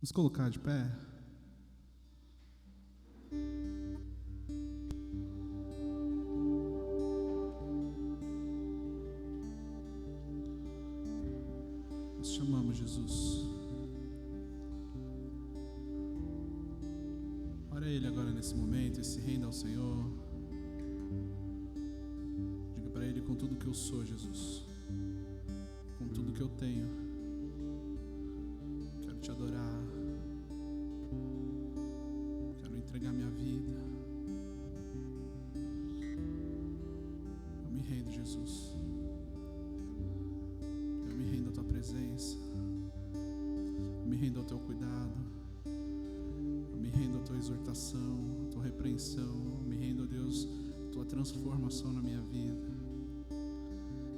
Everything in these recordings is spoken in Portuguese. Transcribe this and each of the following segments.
Vamos colocar de pé. Nós chamamos Jesus. Ore a Ele agora nesse momento e se renda ao Senhor. Diga para Ele: com tudo que eu sou, Jesus, com tudo que eu tenho, quero te adorar, quero entregar minha vida. Eu me rendo, Jesus. Eu me rendo à tua presença. Eu me rendo ao teu cuidado. Eu me rendo à tua exortação, à tua repreensão. Eu me rendo, ó Deus, à tua transformação na minha vida.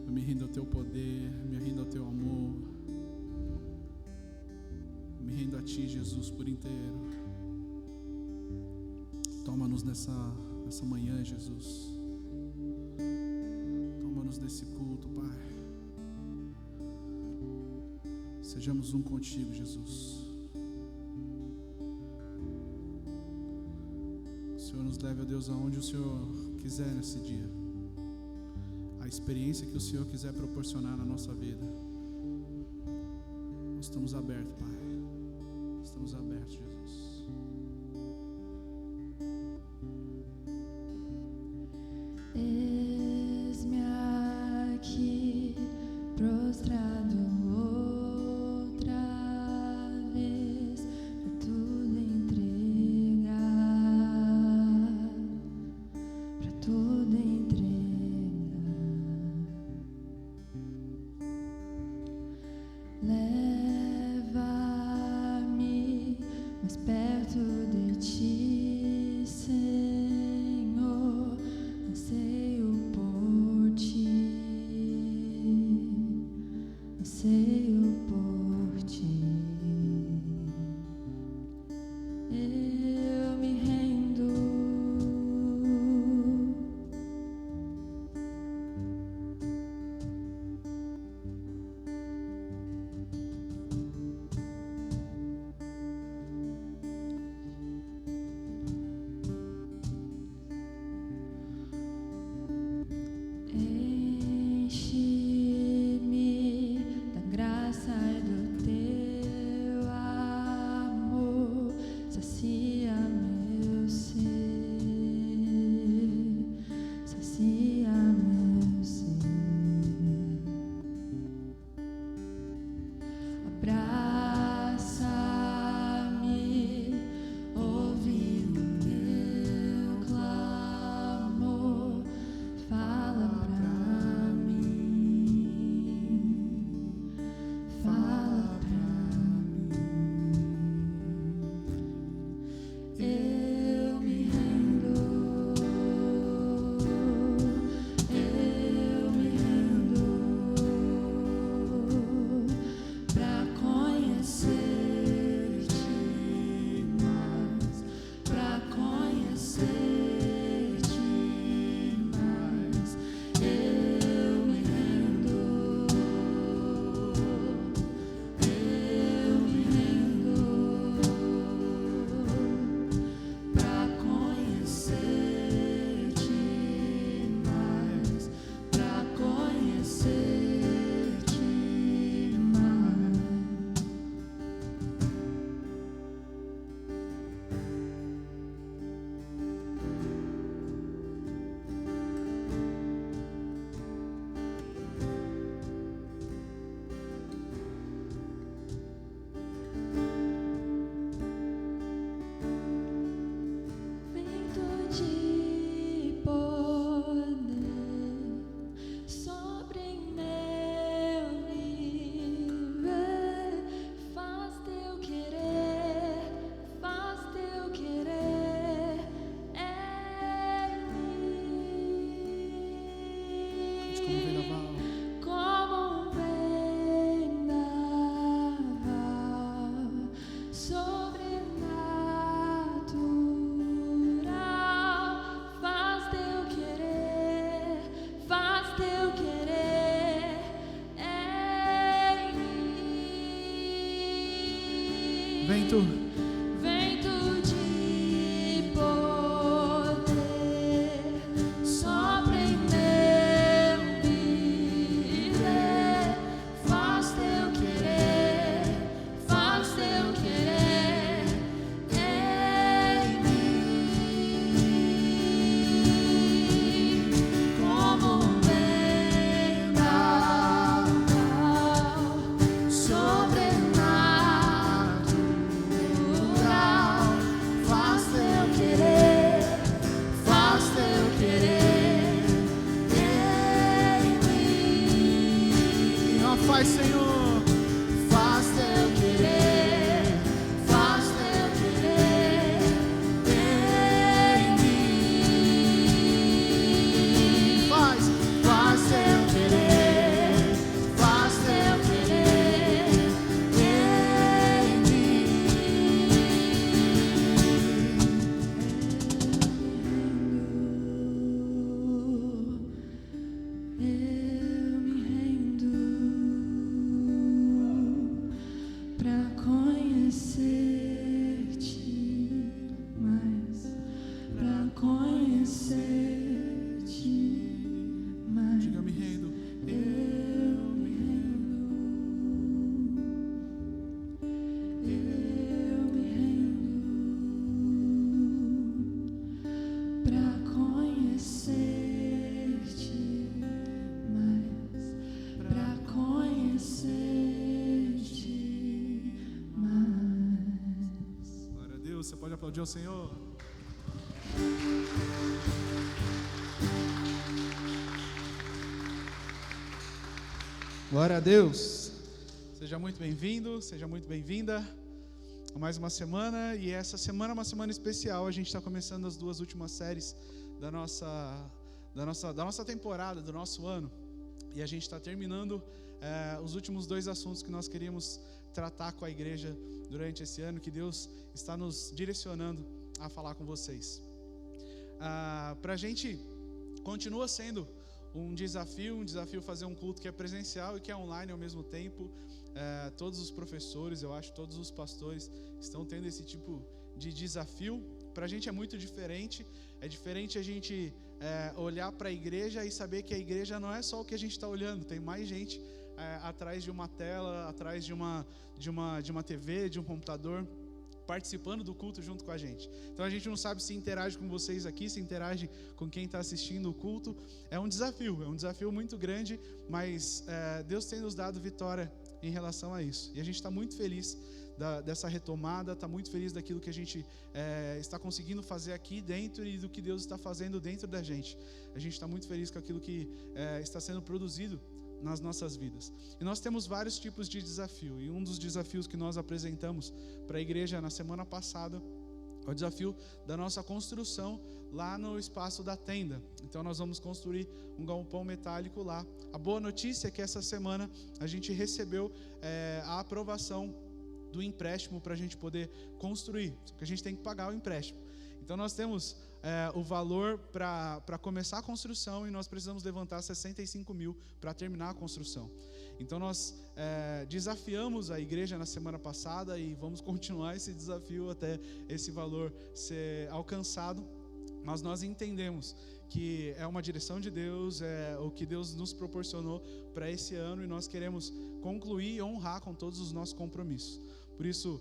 Eu me rendo ao teu poder, me rendo ao teu amor. Eu me rendo a ti, Jesus, por inteiro. Toma-nos nessa manhã, Jesus. Toma-nos nesse culto, Pai. Sejamos um contigo, Jesus. O Senhor nos leve, ó Deus, aonde o Senhor quiser nesse dia. A experiência que o Senhor quiser proporcionar na nossa vida. Nós estamos abertos, Pai. Estamos abertos, Jesus. Eis-me aqui, prostrado outra vez, pra tudo entregar, pra tudo entregar. Leva-me mais Faz, Senhor. Faz teu querer, faz teu querer em mim. Faz teu querer, faz teu querer em mim. Eu me rendo pra conhecer-te mais, pra conhecer-te mais. Diga, me rendo. Eu me rendo, pra conhecer-te mais, pra conhecer-te mais. Glória a Deus. Você pode aplaudir ao Senhor? Glória a Deus. Seja muito bem-vindo, seja muito bem-vinda a mais uma semana. E essa semana é uma semana especial. A gente está começando as 2 últimas séries da nossa temporada, do nosso ano. E a gente está terminando os últimos 2 assuntos que nós queríamos tratar com a igreja durante esse ano, que Deus está nos direcionando a falar com vocês. Para a gente, continua sendo um desafio fazer um culto que é presencial e que é online ao mesmo tempo. Todos os professores, eu acho, todos os pastores estão tendo esse tipo de desafio. Para a gente é muito diferente. É diferente a gente olhar para a igreja e saber que a igreja não é só o que a gente está olhando. Tem mais gente atrás de uma tela, atrás de uma TV, de um computador, participando do culto junto com a gente. Então a gente não sabe se interage com vocês aqui, se interage com quem está assistindo o culto. É um desafio muito grande, mas Deus tem nos dado vitória em relação a isso. E a gente está muito feliz dessa retomada, está muito feliz daquilo que a gente está conseguindo fazer aqui dentro e do que Deus está fazendo dentro da gente. A gente está muito feliz com aquilo que está sendo produzido nas nossas vidas. E nós temos vários tipos de desafio. E um dos desafios que nós apresentamos para a igreja na semana passada é o desafio da nossa construção lá no espaço da tenda. Então nós vamos construir um galpão metálico lá. A boa notícia é que essa semana a gente recebeu a aprovação do empréstimo para a gente poder construir. Só que a gente tem que pagar o empréstimo. Então nós temos o valor para começar a construção e nós precisamos levantar 65 mil para terminar a construção. Então nós desafiamos a igreja na semana passada e vamos continuar esse desafio até esse valor ser alcançado. Mas nós entendemos que é uma direção de Deus, é o que Deus nos proporcionou para esse ano e nós queremos concluir e honrar com todos os nossos compromissos. Por isso,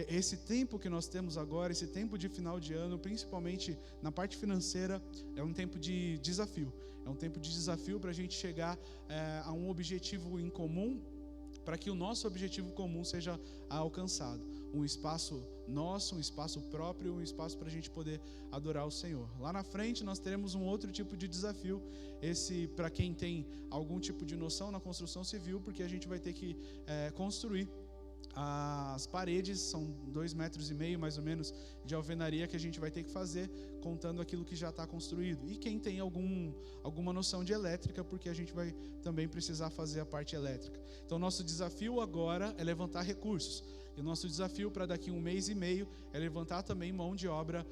esse tempo que nós temos agora, esse tempo de final de ano, principalmente na parte financeira, é um tempo de desafio. É um tempo de desafio para a gente chegar a um objetivo em comum, para que o nosso objetivo comum seja alcançado. Um espaço nosso, um espaço próprio, um espaço para a gente poder adorar o Senhor. Lá na frente nós teremos um outro tipo de desafio, esse para quem tem algum tipo de noção na construção civil, porque a gente vai ter que construir. As paredes são 2,5 metros mais ou menos de alvenaria que a gente vai ter que fazer, contando aquilo que já está construído. E quem tem alguma noção de elétrica, porque a gente vai também precisar fazer a parte elétrica. Então nosso desafio agora é levantar recursos. E o nosso desafio para daqui 1 mês e meio é levantar também mão de obra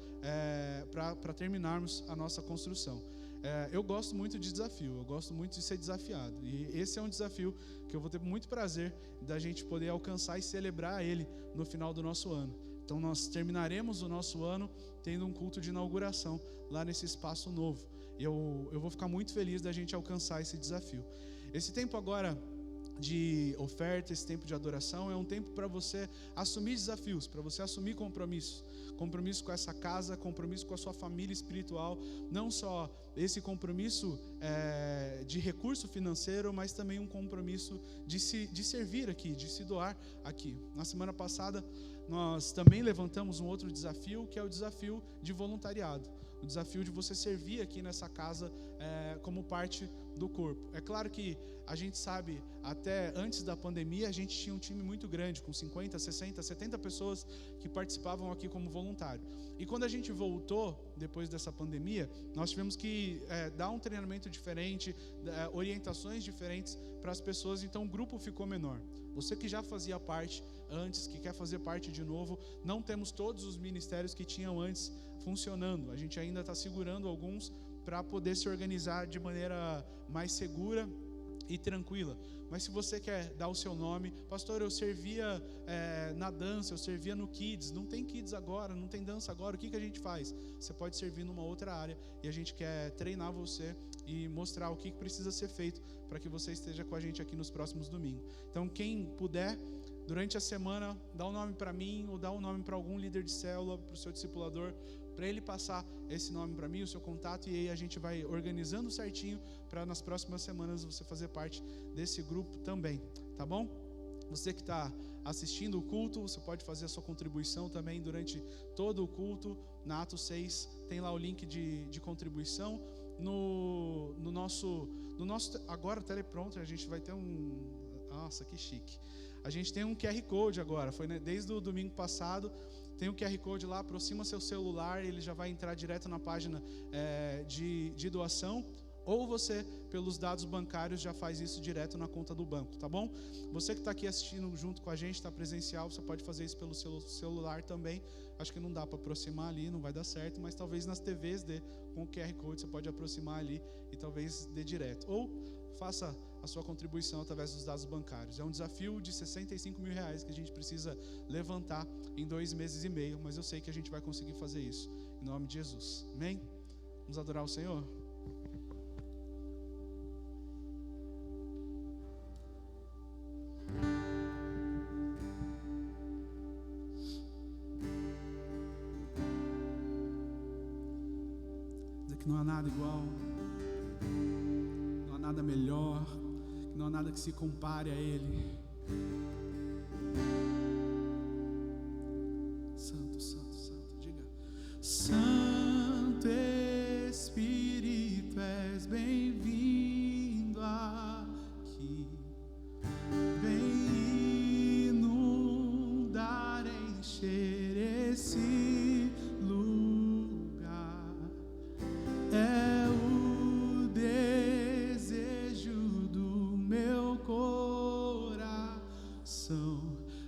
para terminarmos a nossa construção. Eu gosto muito de desafio, eu gosto muito de ser desafiado. E esse é um desafio que eu vou ter muito prazer da gente poder alcançar e celebrar ele no final do nosso ano. Então nós terminaremos o nosso ano tendo um culto de inauguração lá nesse espaço novo. E eu vou ficar muito feliz da gente alcançar esse desafio. Esse tempo agora de oferta, esse tempo de adoração é um tempo para você assumir desafios, para você assumir compromissos com essa casa, compromisso com a sua família espiritual, não só esse compromisso de recurso financeiro, mas também um compromisso de servir aqui, de se doar aqui. Na semana passada nós também levantamos um outro desafio, que é o desafio de voluntariado. o desafio de você servir aqui nessa casa como parte do corpo. É claro que a gente sabe, até antes da pandemia, a gente tinha um time muito grande, com 50, 60, 70 pessoas que participavam aqui como voluntário. E quando a gente voltou, depois dessa pandemia, nós tivemos que dar um treinamento diferente, orientações diferentes para as pessoas, então o grupo ficou menor. Você que já fazia parte antes, que quer fazer parte de novo, não temos todos os ministérios que tinham antes funcionando. A gente ainda está segurando alguns para poder se organizar de maneira mais segura e tranquila. Mas se você quer dar o seu nome, pastor, eu servia na dança, eu servia no Kids, não tem Kids agora, não tem dança agora, o que a gente faz? Você pode servir numa outra área e a gente quer treinar você e mostrar o que precisa ser feito para que você esteja com a gente aqui nos próximos domingos. Então quem puder, durante a semana, dá um nome para mim ou dá um nome para algum líder de célula, para o seu discipulador, para ele passar esse nome para mim, o seu contato, e aí a gente vai organizando certinho para nas próximas semanas você fazer parte desse grupo também, tá bom? Você que está assistindo o culto, você pode fazer a sua contribuição também durante todo o culto. Na Atos 6 tem lá o link de contribuição. No nosso agora teleprompter a gente vai ter nossa, que chique. A gente tem um QR Code agora, foi desde o domingo passado. Tem um QR Code lá, aproxima seu celular, ele já vai entrar direto na página de doação. Ou você, pelos dados bancários, já faz isso direto na conta do banco, tá bom? Você que está aqui assistindo junto com a gente, está presencial, você pode fazer isso pelo seu celular também. Acho que não dá para aproximar ali, não vai dar certo, mas talvez nas TVs com o QR Code você pode aproximar ali e talvez dê direto. Ou faça a sua contribuição através dos dados bancários. É um desafio de R$65 mil que a gente precisa levantar em 2 meses e meio, mas eu sei que a gente vai conseguir fazer isso, em nome de Jesus. Amém? Vamos adorar o Senhor? Que não há nada igual, não há nada melhor, que não há nada que se compare a Ele. Santo, Santo, Santo, diga: Santo Espírito, és bem-vindo aqui, vem inundar, encher esse lugar. É o desejo do meu coração,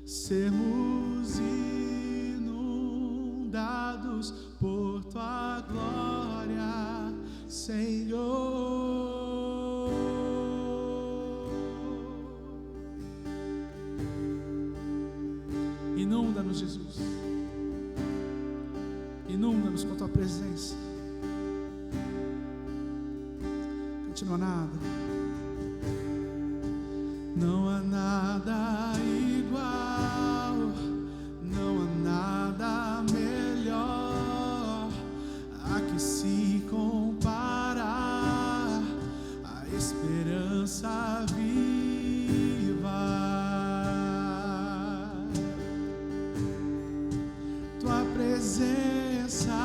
sermos inundados por tua glória, Senhor. Inunda-nos, Jesus. Inunda-nos com a tua presença. Não há nada, não há nada igual, não há nada melhor a que se comparar, a esperança viva, tua presença.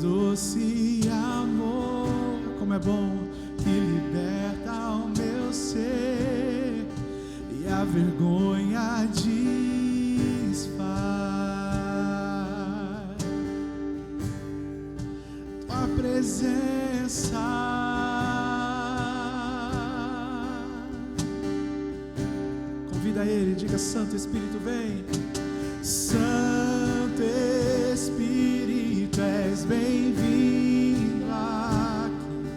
Doce amor, como é bom, que liberta o meu ser e a vergonha desfaz. Tua presença, convida Ele, diga: Santo Espírito, vem. Santo Espírito, és bem-vindo aqui,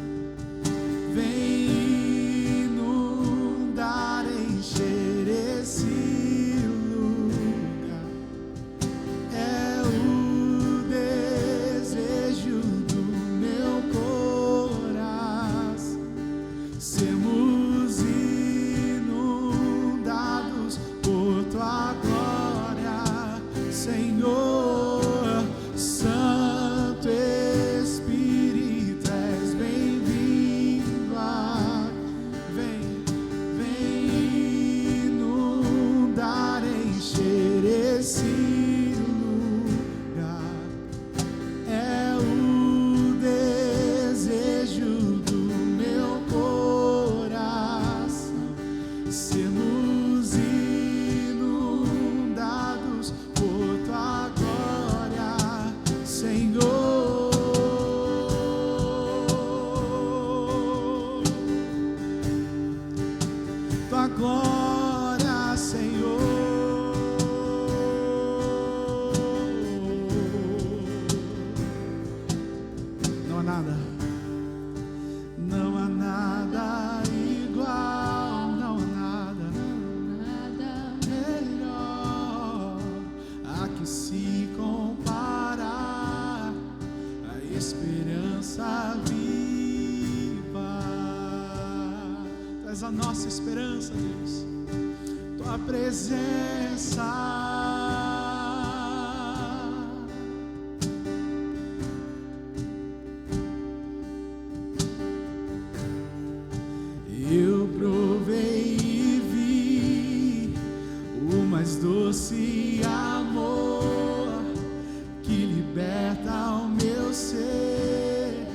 vem inundar, encher esse lugar. É o desejo do meu coração, sermos inundados por tua glória, Senhor. Santo nada. Não há nada igual, não há nada melhor a que se comparar a esperança viva. Tu és a nossa esperança, Deus. Tua presença. Eu provei e vi o mais doce amor que liberta o meu ser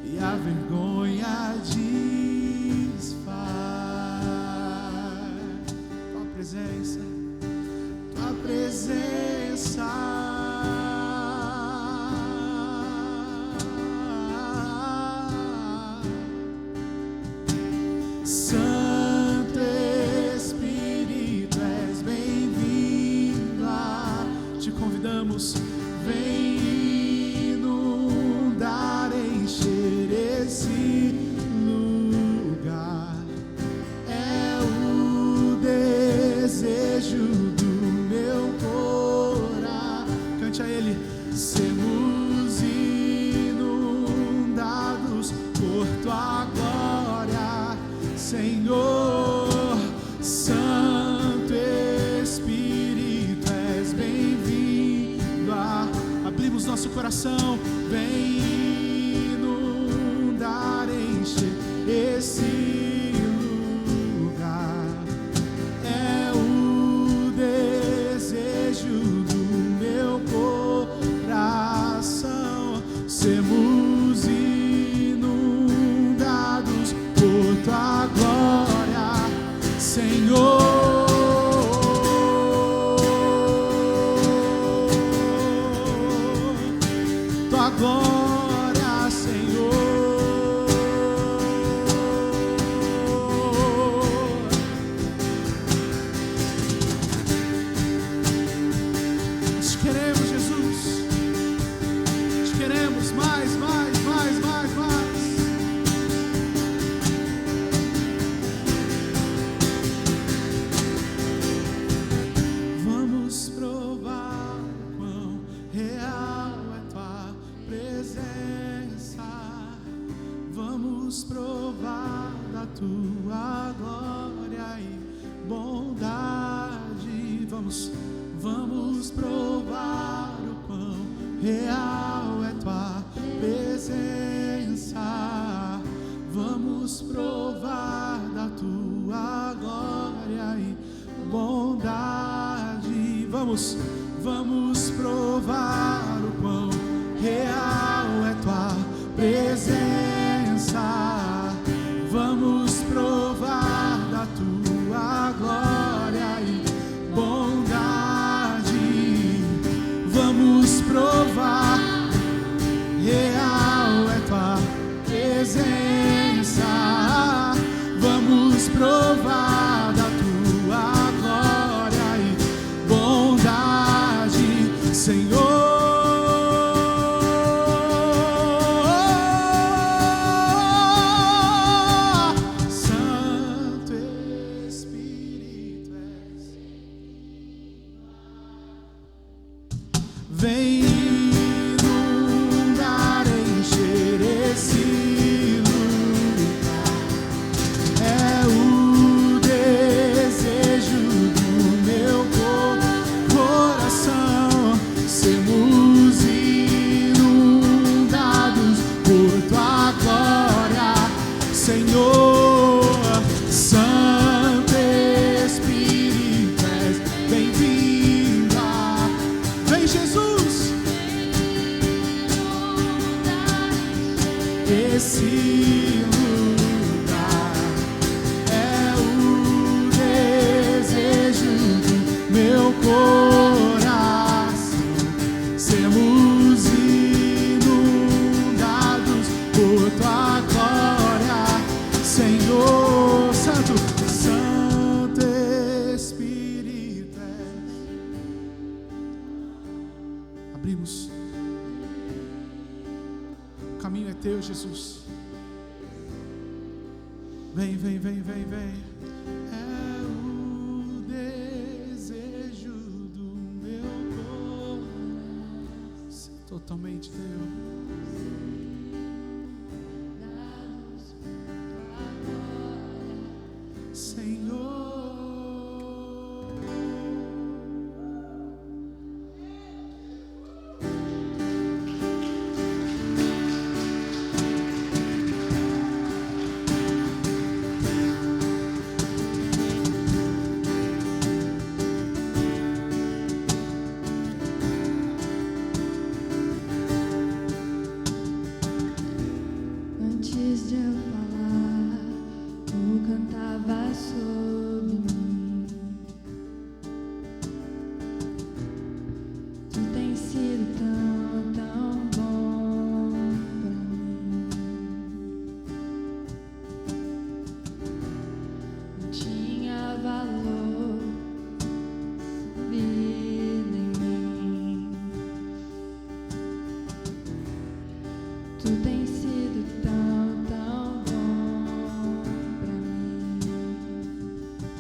e a vergonha desfaz. Tua presença, tua presença. Santo Espírito, és bem-vindo. Te convidamos, vem inundar, encher esse lugar. É o desejo do meu coração. Cante a Ele. Sermos inundados por tua glória, Senhor. Santo Espírito, és bem-vindo. Abrimos nosso coração, vem inundar, encher esse lugar. É o desejo do meu coração. Sermos inundados por tua glória, Senhor. Tua glória, Senhor. Te queremos, Jesus. Te queremos mais, mais, mais, mais, mais. Vamos provar quão real é tua presença. Vamos provar da tua glória e bondade. Vamos provar o quão real é tua presença. Vamos provar da tua glória e bondade. Vamos provar o quão real é tua presença. Vamos provar da tua glória e bondade. Vamos provar, real é tua presença. Vamos provar da tua glória e bondade, Senhor. Santo Espírito, vem inundar, encher esse lugar. É o desejo do meu coração. Sermos inundados por tua glória, Senhor. Santo Espírito, és bem-vindo. Vem, Jesus. Esse lugar é o desejo do meu coração. Sermos inundados por tua glória, Senhor. Santo, Santo Espírito. Abrimos. O caminho é teu, Jesus. Vem, vem, vem, vem, vem. É o desejo do meu coração. Totalmente Deus. Antes de eu falar, tu cantava sobre mim. Tu tens sido tão, tão bom pra mim. Não tinha valor, vida em mim. Tu tens sido tão, tão bom pra mim.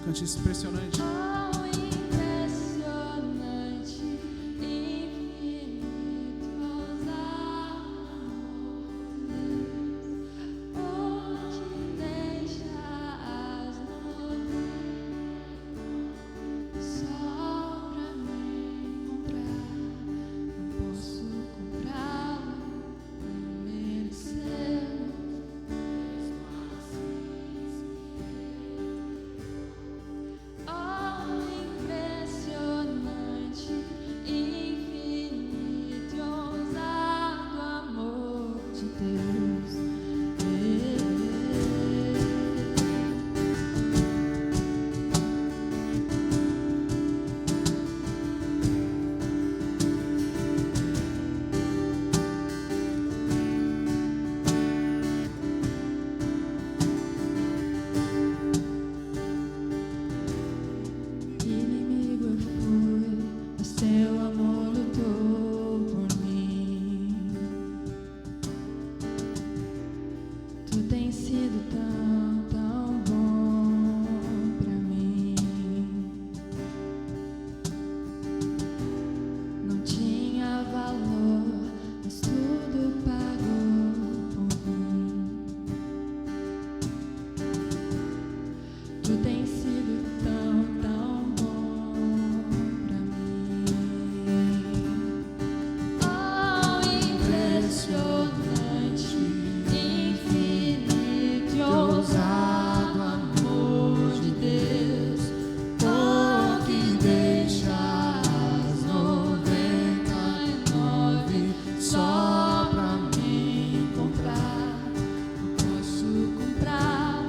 Cante isso impressionante. Oh, impressionante, infinito, ousado amor de Deus, onde deixa as nuvens só pra me comprar. Não posso comprá-lo, nem merecê-lo. Oh, impressionante, infinito e ousado amor de Deus. Inimigo eu fui, mas teu amor lutou por mim. Tu tens sido tão, tão bom pra mim. Não tinha valor, mas tudo pagou por mim. Tu tens sido tão, tão bom pra mim. Oh, impressionante, infinito e ousado amor de Deus. Oh, que deixa as 99 só pra me encontrar. Não posso comprar,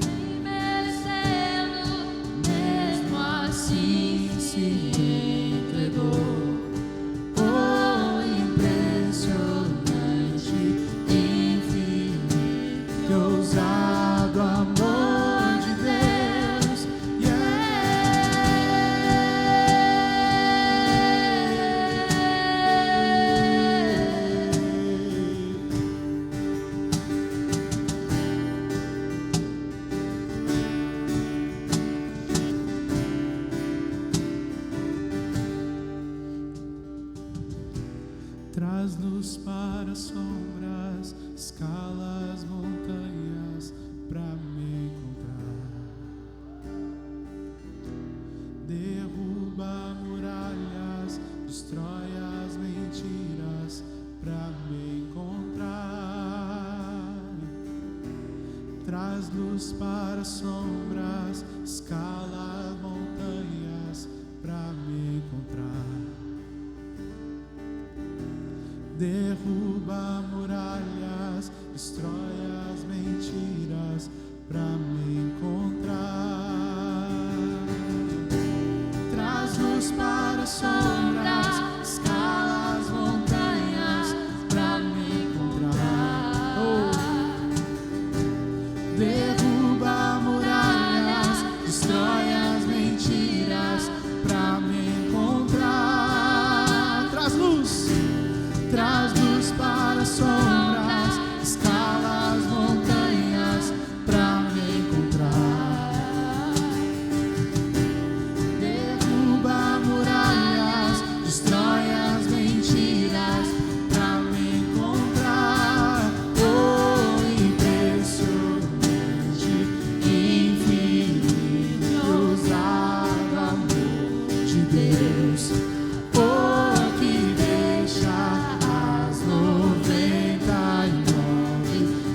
nem merecendo, mesmo assim se entregou. Oh, impressionante, infinito e ousado amor de Deus. Traz luz para as sombras, escala as montanhas pra me encontrar. Derruba muralhas, destrói as mentiras pra me encontrar. Traz luz para as sombras, escala as montanhas pra me encontrar. Derruba muralhas, destrói as mentiras pra me encontrar. Traz luz para as sombras, escala as montanhas pra me encontrar. Oh. Derruba muralhas, destrói as mentiras pra me encontrar. Traz luz para as sombras,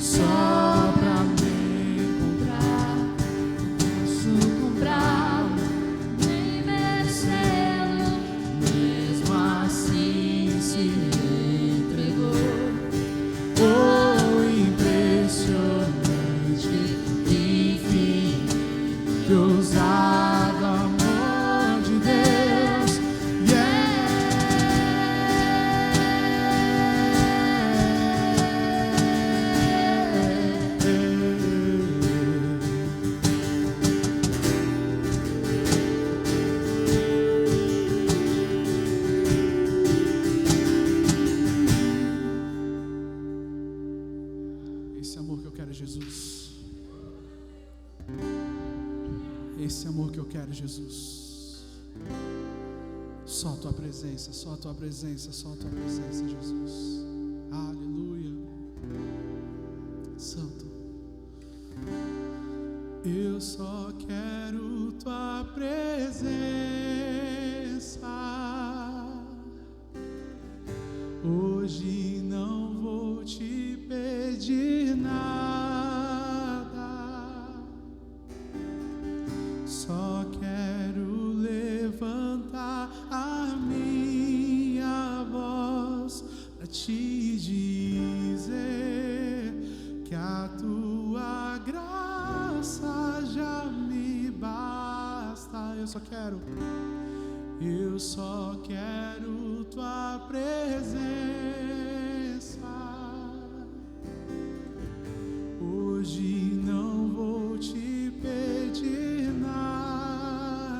só pra me encontrar. Não posso comprá-lo, nem merecê-lo, mesmo assim se entregou. Oh, impressionante, infinito, ousado amor de Deus. Esse amor que eu quero é Jesus. Esse amor que eu quero é Jesus. Só a tua presença, só a tua presença, só a tua presença, Jesus. Aleluia. Santo. Eu só quero tua presença. Hoje não vou te pedir nada, só quero levantar a minha voz para te dizer que a tua graça já me basta. Eu só quero tua presença. Hoje não vou te pedir nada,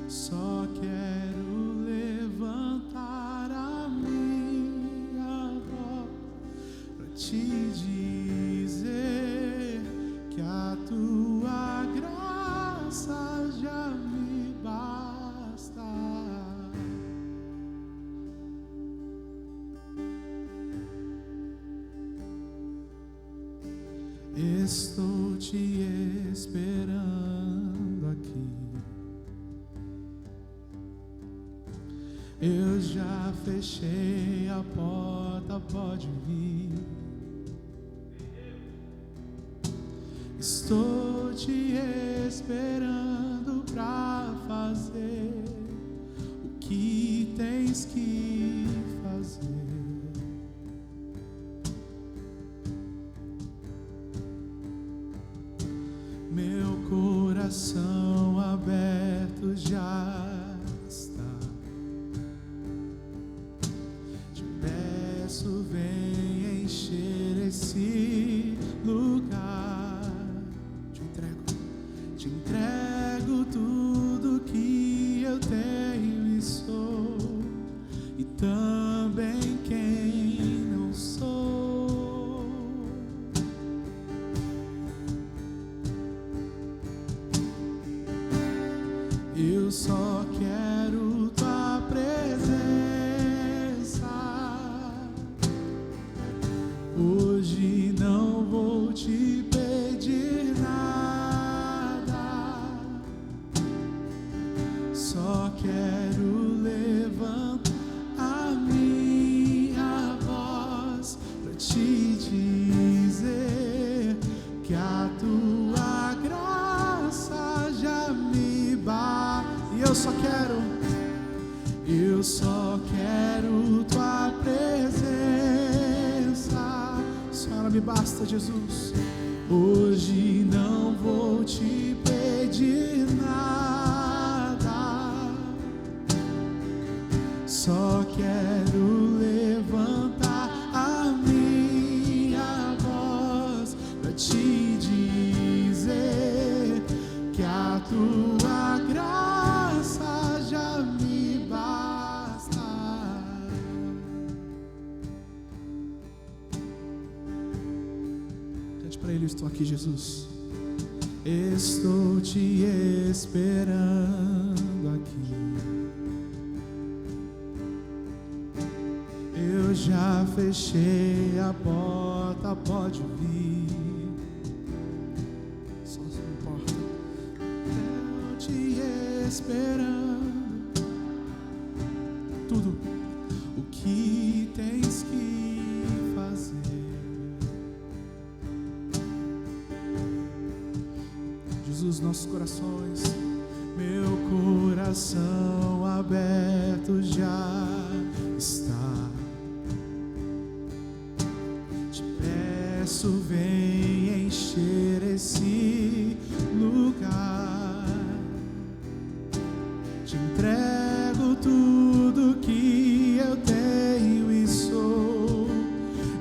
só quero levantar a minha voz para te dizer que a tua graça já me basta. Estou te esperando aqui. Eu já fechei a porta, pode vir. Estou te esperando pra fazer o que tens que fazer. Meu coração aberto já está. Te peço, vem encher esse lugar. Te entrego tudo que eu tenho e sou, e também quem não sou. Eu só quero tua presença. Hoje não vou te pedir nada, só quero levantar a minha voz pra te dizer que a tua graça já me basta. E eu só quero tua presença. Só ela me basta, Jesus. Hoje não vou te pedir nada, só quero levantar a minha voz pra te dizer que a tua graça já me basta. Cante para Ele: estou aqui, Jesus. Estou te esperando aqui. Eu já fechei a porta, pode vir. Só se importa. Eu te esperando. Tudo o que tens que fazer. os nossos corações. Meu coração aberto já está. Te peço, vem encher esse lugar. Te entrego tudo que eu tenho e sou,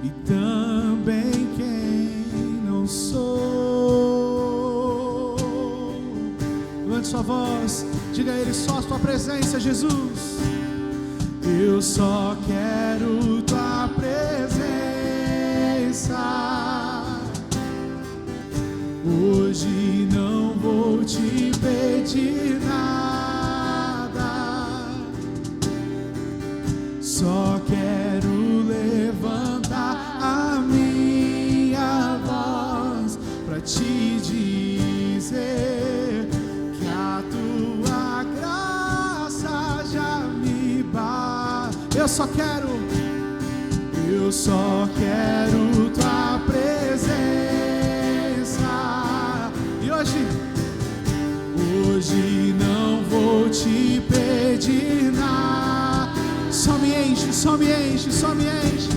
e também quem não sou. Levante sua voz, diga a Ele só a tua presença, Jesus. Eu só quero tua presença. Hoje não vou te pedir nada, só quero levantar a minha voz pra te dizer que a tua graça já me basta. Eu só quero tua presença. E hoje não vou te pedir nada. Só me enche, só me enche, só me enche.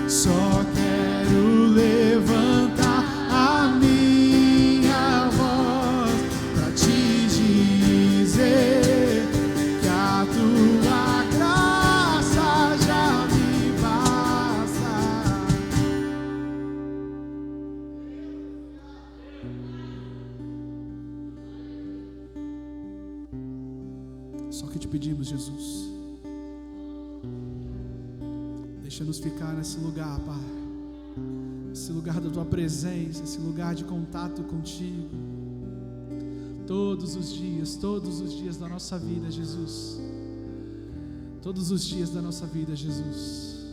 Só quero levantar a minha voz pra te dizer que a tua graça já me basta. Só que te pedimos, Jesus, deixa-nos ficar nesse lugar, Pai, esse lugar da tua presença, esse lugar de contato contigo, todos os dias da nossa vida, Jesus, todos os dias da nossa vida, Jesus.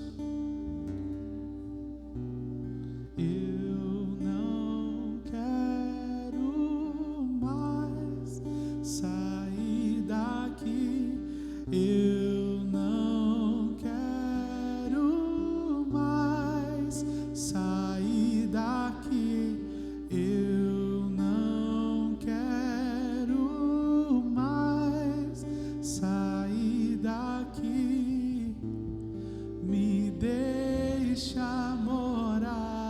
Eu não quero mais sair daqui, eu não quero mais sair daqui, eu não quero mais sair daqui, me deixa morar.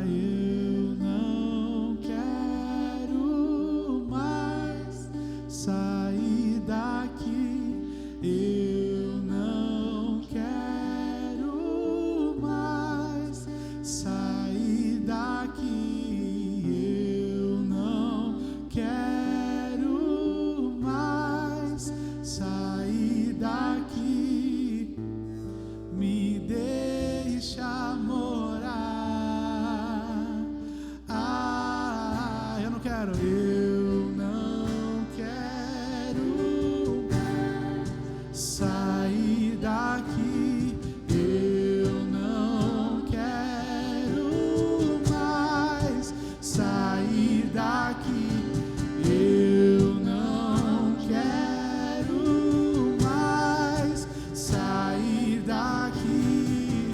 Eu não quero mais sair daqui, eu não quero mais sair daqui, eu não quero mais sair daqui, me deixa morar. Eu não quero sair daqui, eu não quero mais sair daqui, eu não quero mais sair daqui,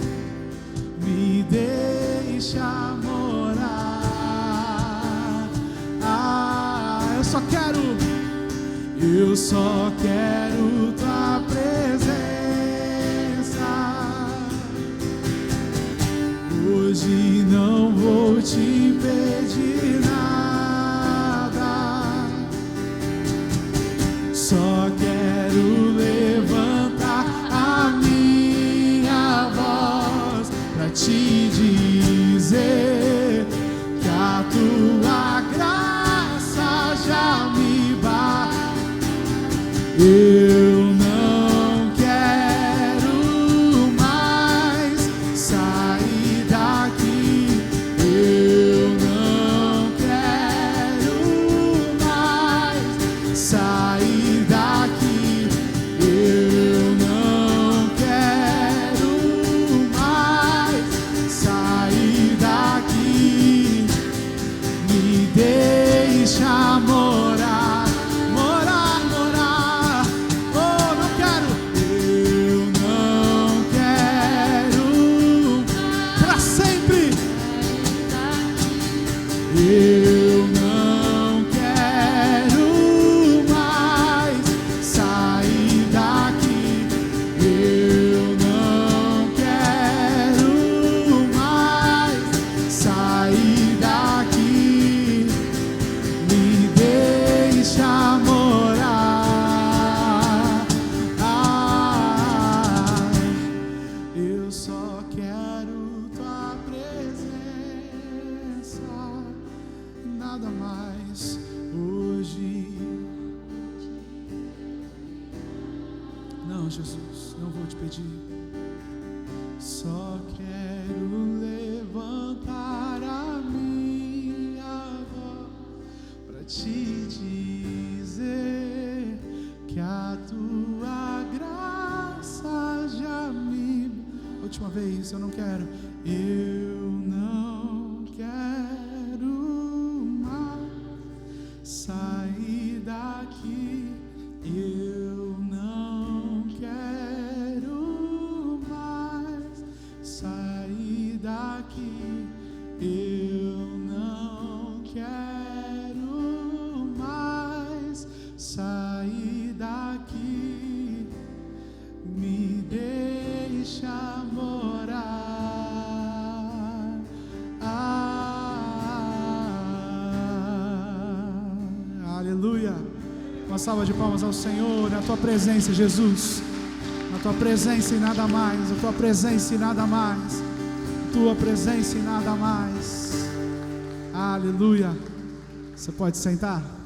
me deixa morar. Eu só quero tua presença. Hoje não vou te pedir nada, só quero levantar a minha voz pra te dizer que a tua graça já me basta. Eu não quero mais sair daqui, eu pedir. Só quero levantar a minha voz para te dizer que a tua graça já me... Última vez, eu não quero mais sair daqui. Eu não quero mais sair daqui. Eu não quero mais sair daqui. Me deixa morar. Aleluia. Uma salva de palmas ao Senhor. Na tua presença, Jesus. Na tua presença e nada mais. Na tua presença e nada mais. Tua presença e nada mais. Aleluia. Você pode sentar?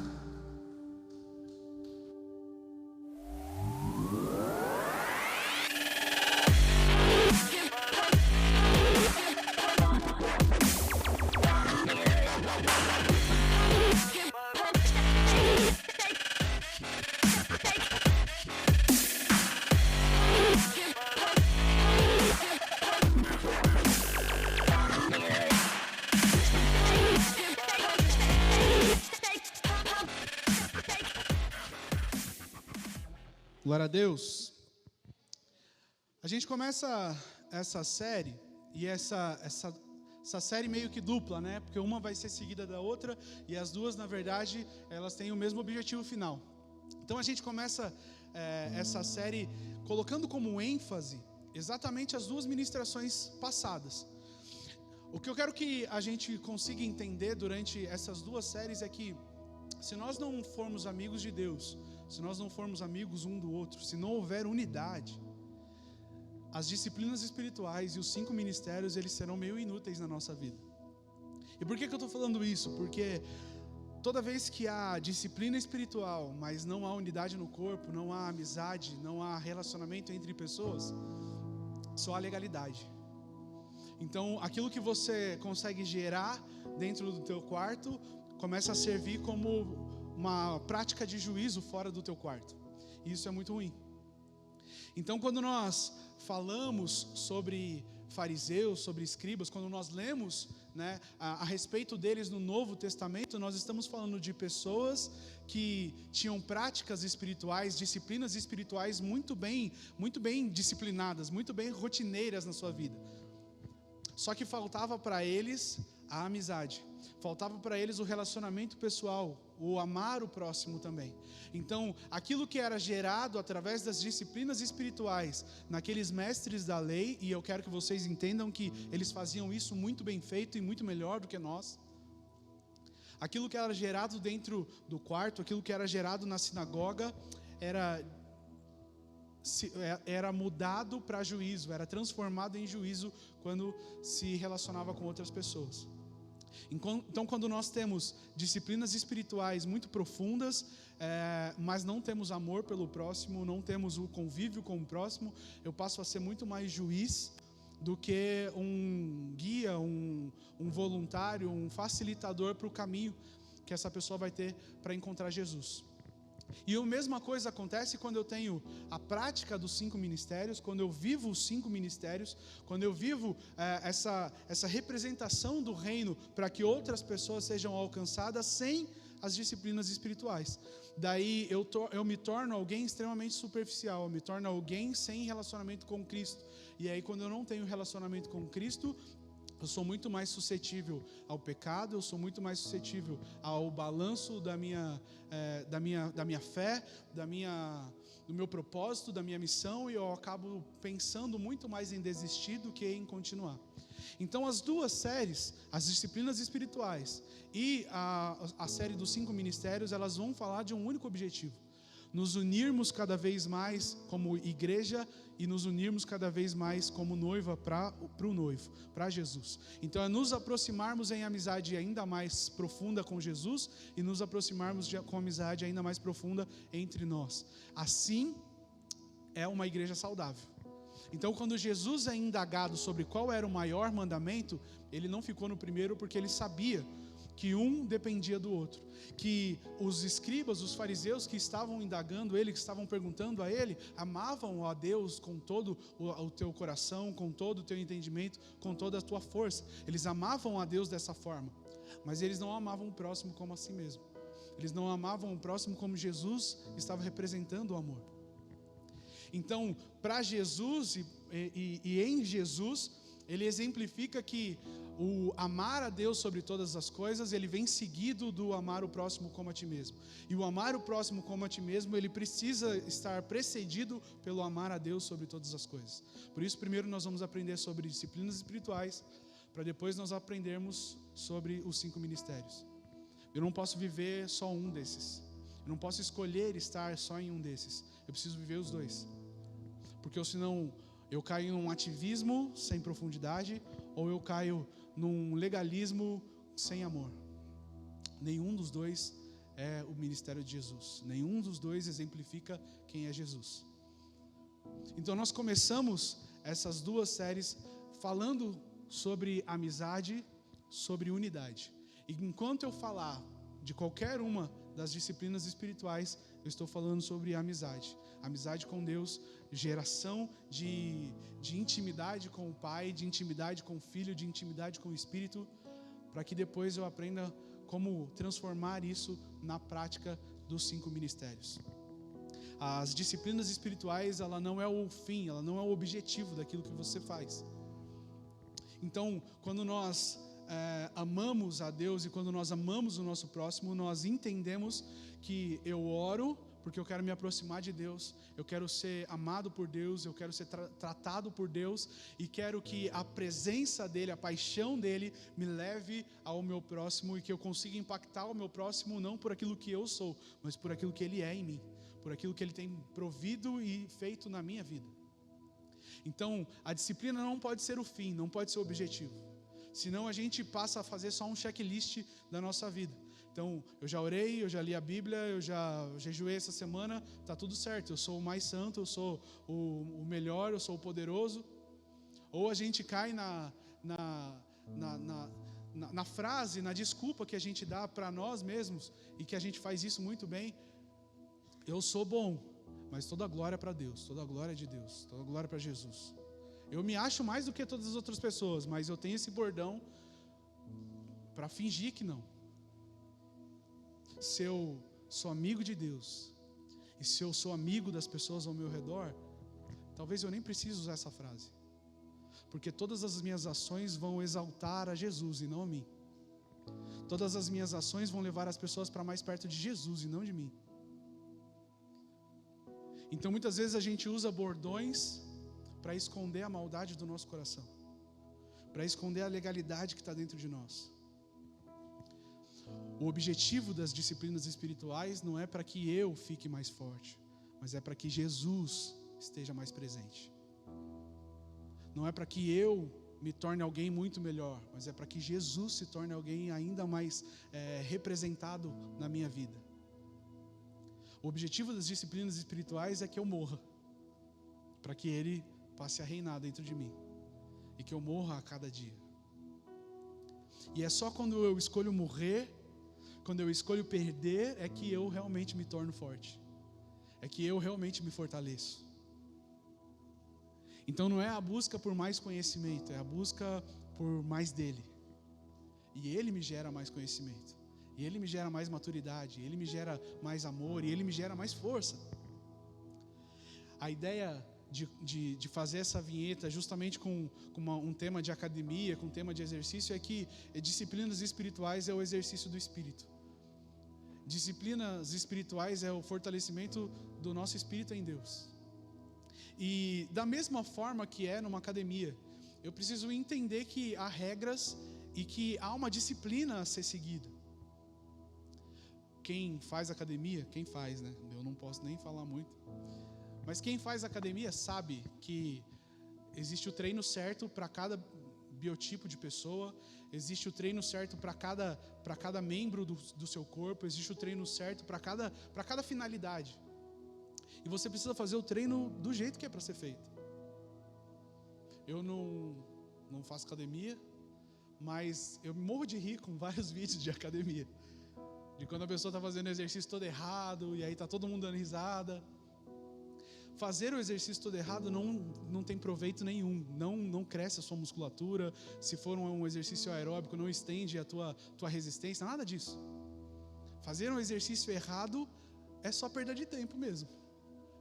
Glória a Deus. A gente começa essa série, e essa série meio que dupla, né? Porque uma vai ser seguida da outra, e as duas, na verdade, elas têm o mesmo objetivo final. Então a gente começa essa série colocando como ênfase exatamente as duas ministrações passadas. O que eu quero que a gente consiga entender durante essas duas séries é que, se nós não formos amigos de Deus, se nós não formos amigos um do outro, se não houver unidade, as disciplinas espirituais e os 5 ministérios, eles serão meio inúteis na nossa vida. E por que eu estou falando isso? Porque toda vez que há disciplina espiritual, mas não há unidade no corpo, não há amizade, não há relacionamento entre pessoas, só há legalidade. Então, aquilo que você consegue gerar dentro do teu quarto começa a servir como uma prática de juízo fora do teu quarto. E isso é muito ruim. Então, quando nós falamos sobre fariseus, sobre escribas, quando nós lemos, né, a respeito deles no Novo Testamento, nós estamos falando de pessoas que tinham práticas espirituais, disciplinas espirituais muito bem disciplinadas, muito bem rotineiras na sua vida. Só que faltava para eles a amizade, faltava para eles o relacionamento pessoal, o amar o próximo também. Então, aquilo que era gerado através das disciplinas espirituais naqueles mestres da lei, e eu quero que vocês entendam que eles faziam isso muito bem feito e muito melhor do que nós. Aquilo que era gerado dentro do quarto, aquilo que era gerado na sinagoga, era mudado para juízo, era transformado em juízo quando se relacionava com outras pessoas. Então, quando nós temos disciplinas espirituais muito profundas, mas não temos amor pelo próximo, não temos o convívio com o próximo, eu passo a ser muito mais juiz do que um guia, um voluntário, um facilitador para o caminho que essa pessoa vai ter para encontrar Jesus. E a mesma coisa acontece quando eu tenho a prática dos 5 ministérios, quando eu vivo os 5 ministérios, quando eu vivo essa representação do reino para que outras pessoas sejam alcançadas sem as disciplinas espirituais. Daí eu me torno alguém extremamente superficial, eu me torno alguém sem relacionamento com Cristo. E aí, quando eu não tenho relacionamento com Cristo, eu sou muito mais suscetível ao pecado, eu sou muito mais suscetível ao balanço da minha fé, do meu propósito, da minha missão, e eu acabo pensando muito mais em desistir do que em continuar. Então, as duas séries, as disciplinas espirituais e a série dos 5 ministérios, elas vão falar de um único objetivo: nos unirmos cada vez mais como igreja e nos unirmos cada vez mais como noiva para o noivo, para Jesus. Então, é nos aproximarmos em amizade ainda mais profunda com Jesus e nos aproximarmos com amizade ainda mais profunda entre nós. Assim é uma igreja saudável. Então, quando Jesus é indagado sobre qual era o maior mandamento, ele não ficou no primeiro porque ele sabia que um dependia do outro, que os escribas, os fariseus que estavam indagando ele, que estavam perguntando a ele, amavam a Deus com todo o teu coração, com todo o teu entendimento, com toda a tua força. Eles amavam a Deus dessa forma, mas eles não amavam o próximo como a si mesmo. Eles não amavam o próximo como Jesus estava representando o amor. Então, para Jesus e em Jesus, ele exemplifica que o amar a Deus sobre todas as coisas, ele vem seguido do amar o próximo como a ti mesmo. E o amar o próximo como a ti mesmo, ele precisa estar precedido pelo amar a Deus sobre todas as coisas. Por isso, primeiro nós vamos aprender sobre disciplinas espirituais, para depois nós aprendermos sobre os 5 ministérios. Eu não posso viver só um desses. Eu não posso escolher estar só em um desses. Eu preciso viver os dois. Porque senão eu caio em um ativismo sem profundidade, ou eu caio num legalismo sem amor. Nenhum dos dois é o ministério de Jesus. Nenhum dos dois exemplifica quem é Jesus. Então nós começamos essas 2 séries falando sobre amizade, sobre unidade. E enquanto eu falar de qualquer uma das disciplinas espirituais, eu estou falando sobre amizade. Amizade com Deus, geração de intimidade com o Pai, de intimidade com o Filho, de intimidade com o Espírito, para que depois eu aprenda como transformar isso na prática dos 5 ministérios. As disciplinas espirituais, ela não é o fim, ela não é o objetivo daquilo que você faz. Então, quando nós amamos a Deus e quando nós amamos o nosso próximo, nós entendemos que eu oro porque eu quero me aproximar de Deus, eu quero ser amado por Deus, eu quero ser tratado por Deus e quero que a presença dEle, a paixão dEle me leve ao meu próximo e que eu consiga impactar o meu próximo não por aquilo que eu sou, mas por aquilo que Ele é em mim, por aquilo que Ele tem provido e feito na minha vida. Então, a disciplina não pode ser o fim, não pode ser o objetivo. Senão a gente passa a fazer só um checklist da nossa vida. Então, eu já orei, eu já li a Bíblia, eu já jejuei essa semana, está tudo certo, eu sou o mais santo, eu sou o melhor, eu sou o poderoso. Ou a gente cai na frase, na desculpa que a gente dá para nós mesmos, e que a gente faz isso muito bem: eu sou bom, mas toda a glória é para Deus, toda a glória é de Deus, toda a glória é para Jesus. Eu me acho mais do que todas as outras pessoas, mas eu tenho esse bordão para fingir que não. Se eu sou amigo de Deus e se eu sou amigo das pessoas ao meu redor, talvez eu nem precise usar essa frase, porque todas as minhas ações vão exaltar a Jesus e não a mim. Todas as minhas ações vão levar as pessoas para mais perto de Jesus e não de mim. Então muitas vezes a gente usa bordões para esconder a maldade do nosso coração, para esconder a legalidade que está dentro de nós. O objetivo das disciplinas espirituais não é para que eu fique mais forte, mas é para que Jesus esteja mais presente. Não é para que eu me torne alguém muito melhor, mas é para que Jesus se torne alguém ainda mais representado na minha vida. O objetivo das disciplinas espirituais é que eu morra, para que Ele passe a reinar dentro de mim, e que eu morra a cada dia. E é só quando eu escolho morrer, quando eu escolho perder, é que eu realmente me torno forte, é que eu realmente me fortaleço. Então não é a busca por mais conhecimento, é a busca por mais dEle. E Ele me gera mais conhecimento, e Ele me gera mais maturidade, Ele me gera mais amor, e Ele me gera mais força. A ideia de fazer essa vinheta justamente com um tema de academia, com um tema de exercício, é que disciplinas espirituais é o exercício do Espírito. Disciplinas espirituais é o fortalecimento do nosso espírito em Deus. E da mesma forma que é numa academia, eu preciso entender que há regras e que há uma disciplina a ser seguida. Quem faz academia, quem faz, né? Eu não posso nem falar muito. Mas quem faz academia sabe que existe o treino certo para cada biotipo de pessoa, existe o treino certo para cada membro do seu corpo, existe o treino certo para cada finalidade. E você precisa fazer o treino do jeito que é para ser feito. Eu não faço academia, mas eu morro de rir com vários vídeos de academia. De quando a pessoa está fazendo o exercício todo errado, e aí está todo mundo dando risada. Fazer o exercício todo errado não tem proveito nenhum, não cresce a sua musculatura. Se for um exercício aeróbico, não estende a tua resistência, nada disso. Fazer um exercício errado é só perda de tempo mesmo,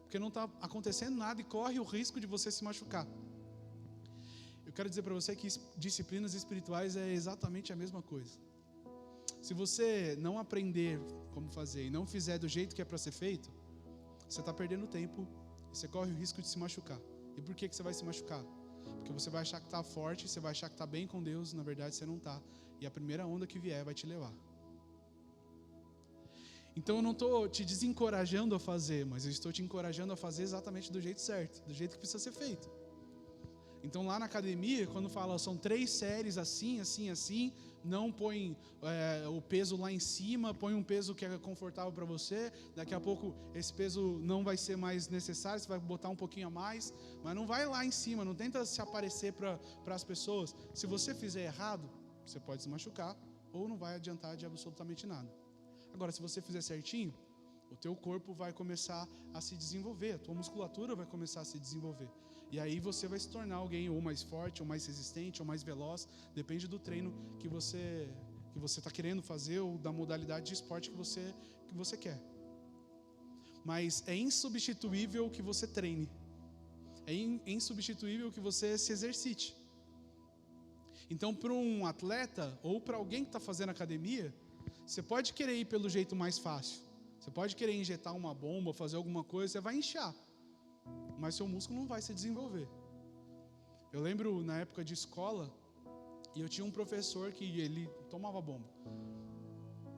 porque não está acontecendo nada e corre o risco de você se machucar. Eu quero dizer para você que disciplinas espirituais é exatamente a mesma coisa. Se você não aprender como fazer e não fizer do jeito que é para ser feito, você está perdendo tempo e você corre o risco de se machucar. E por que você vai se machucar? Porque você vai achar que está forte, você vai achar que está bem com Deus, na verdade você não está. E a primeira onda que vier vai te levar. Então eu não estou te desencorajando a fazer, mas eu estou te encorajando a fazer exatamente do jeito certo, do jeito que precisa ser feito. Então lá na academia, quando fala são 3 séries assim, assim, assim, não põe o peso lá em cima, põe um peso que é confortável para você, daqui a pouco esse peso não vai ser mais necessário, você vai botar um pouquinho a mais, mas não vai lá em cima, não tenta se aparecer para as pessoas. Se você fizer errado, você pode se machucar ou não vai adiantar de absolutamente nada. Agora, se você fizer certinho, o teu corpo vai começar a se desenvolver, a tua musculatura vai começar a se desenvolver. E aí você vai se tornar alguém ou mais forte, ou mais resistente, ou mais veloz, depende do treino que você está querendo fazer ou da modalidade de esporte que você quer. Mas é insubstituível que você treine, é insubstituível que você se exercite. Então, para um atleta ou para alguém que está fazendo academia, você pode querer ir pelo jeito mais fácil. Você pode querer injetar uma bomba, fazer alguma coisa, você vai inchar, mas seu músculo não vai se desenvolver. Eu lembro na época de escola, e eu tinha um professor que ele tomava bomba.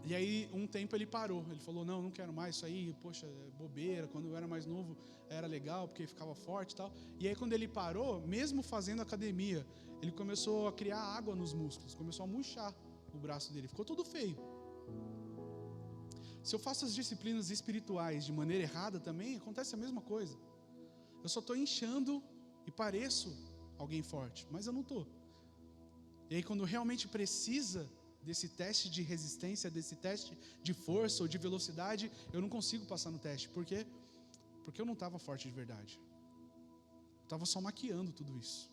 E aí um tempo ele parou, ele falou, não quero mais isso aí, poxa, é bobeira, quando eu era mais novo era legal, porque ficava forte e tal. E aí quando ele parou, mesmo fazendo academia, ele começou a criar água nos músculos, começou a murchar o braço dele, ficou todo feio. Se eu faço as disciplinas espirituais de maneira errada também, acontece a mesma coisa. Eu só estou inchando e pareço alguém forte, mas eu não estou. E aí quando realmente precisa desse teste de resistência, desse teste de força ou de velocidade, eu não consigo passar no teste. Por quê? Porque eu não estava forte de verdade. Eu estava só maquiando tudo isso.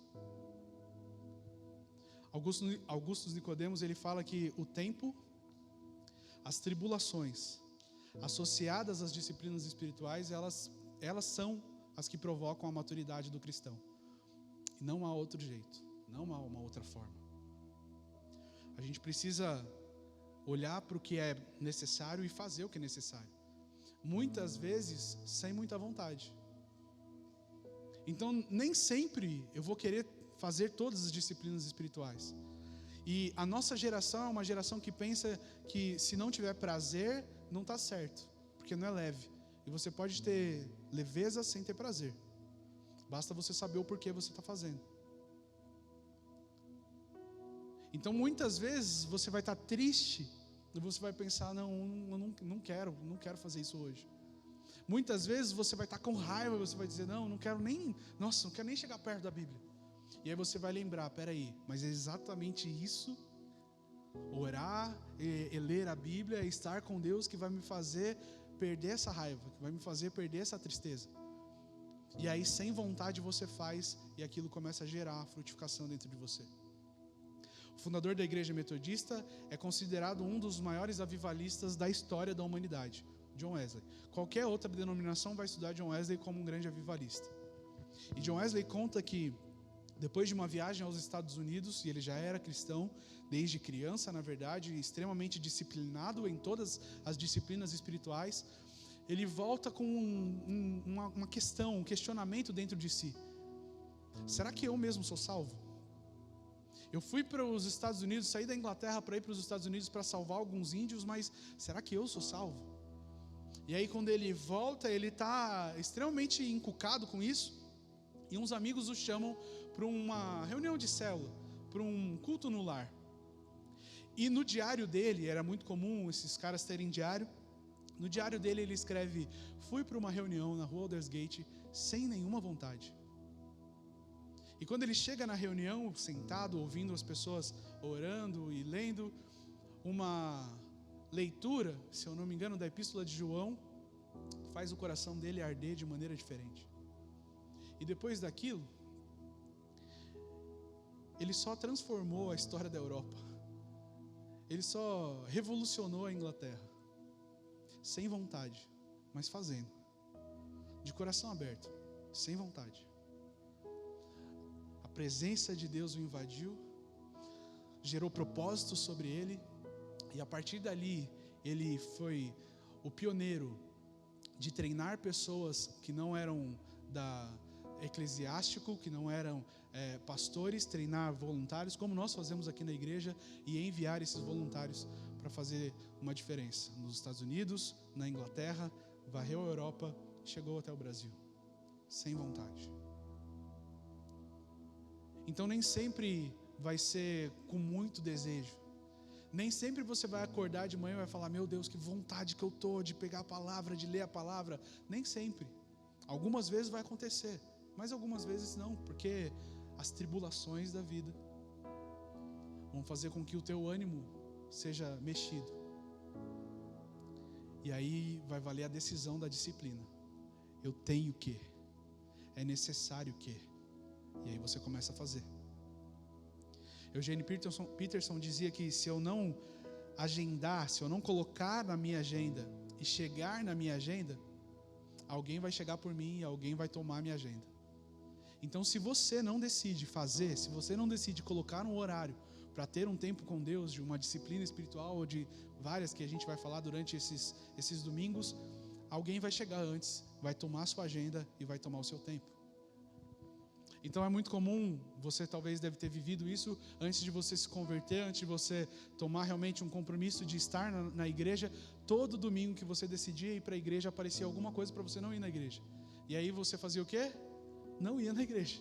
Augusto Nicodemos, ele fala que o tempo, as tribulações associadas às disciplinas espirituais, elas são as que provocam a maturidade do cristão. E não há outro jeito, não há uma outra forma. A gente precisa olhar para o que é necessário e fazer o que é necessário. Muitas vezes sem muita vontade. Então nem sempre eu vou querer fazer todas as disciplinas espirituais. E a nossa geração é uma geração que pensa que se não tiver prazer, não está certo, porque não é leve. E você pode ter leveza sem ter prazer. Basta você saber o porquê você está fazendo. Então muitas vezes você vai estar triste e você vai pensar, não quero fazer isso hoje. Muitas vezes você vai estar com raiva e você vai dizer, não quero nem chegar perto da Bíblia. E aí você vai lembrar, peraí, mas é exatamente isso, orar e ler a Bíblia, estar com Deus, que vai me fazer perder essa raiva, que vai me fazer perder essa tristeza. E aí sem vontade você faz e aquilo começa a gerar frutificação dentro de você. O fundador da igreja metodista é considerado um dos maiores avivalistas da história da humanidade, John Wesley. Qualquer outra denominação vai estudar John Wesley como um grande avivalista. E John Wesley conta que depois de uma viagem aos Estados Unidos, e ele já era cristão desde criança, na verdade, extremamente disciplinado em todas as disciplinas espirituais, ele volta com uma questão, um questionamento dentro de si. Será que eu mesmo sou salvo? Eu fui para os Estados Unidos, saí da Inglaterra para ir para os Estados Unidos para salvar alguns índios, mas será que eu sou salvo? E aí quando ele volta, ele está extremamente encucado com isso, e uns amigos o chamam para uma reunião de célula, para um culto no lar. E no diário dele, era muito comum esses caras terem diário, no diário dele ele escreve, fui para uma reunião na rua Aldersgate sem nenhuma vontade. E quando ele chega na reunião, sentado, ouvindo as pessoas orando e lendo uma leitura, se eu não me engano, da Epístola de João, faz o coração dele arder de maneira diferente. E depois daquilo, ele só transformou a história da Europa. Ele só revolucionou a Inglaterra. Sem vontade, mas fazendo. De coração aberto, sem vontade. A presença de Deus o invadiu, gerou propósito sobre ele, e a partir dali, ele foi o pioneiro de treinar pessoas que não eram da eclesiástico, que não eram pastores, treinar voluntários, como nós fazemos aqui na igreja, e enviar esses voluntários para fazer uma diferença. Nos Estados Unidos, na Inglaterra, varreu a Europa, chegou até o Brasil, sem vontade. Então nem sempre vai ser com muito desejo. Nem sempre você vai acordar de manhã e vai falar: meu Deus, que vontade que eu estou de pegar a palavra, de ler a palavra. Nem sempre. Algumas vezes vai acontecer, mas algumas vezes não, porque as tribulações da vida vão fazer com que o teu ânimo seja mexido. E aí vai valer a decisão da disciplina. Eu tenho que, é necessário que. E aí você começa a fazer. Eugene Peterson dizia que se eu não agendar, se eu não colocar na minha agenda e chegar na minha agenda, alguém vai chegar por mim e alguém vai tomar a minha agenda. Então, se você não decide fazer, se você não decide colocar um horário para ter um tempo com Deus, de uma disciplina espiritual ou de várias que a gente vai falar durante esses domingos, alguém vai chegar antes, vai tomar a sua agenda e vai tomar o seu tempo. Então é muito comum, você talvez deve ter vivido isso antes de você se converter, antes de você tomar realmente um compromisso de estar na igreja. Todo domingo que você decidia ir para a igreja, aparecia alguma coisa para você não ir na igreja. E aí você fazia o quê? Não ia na igreja.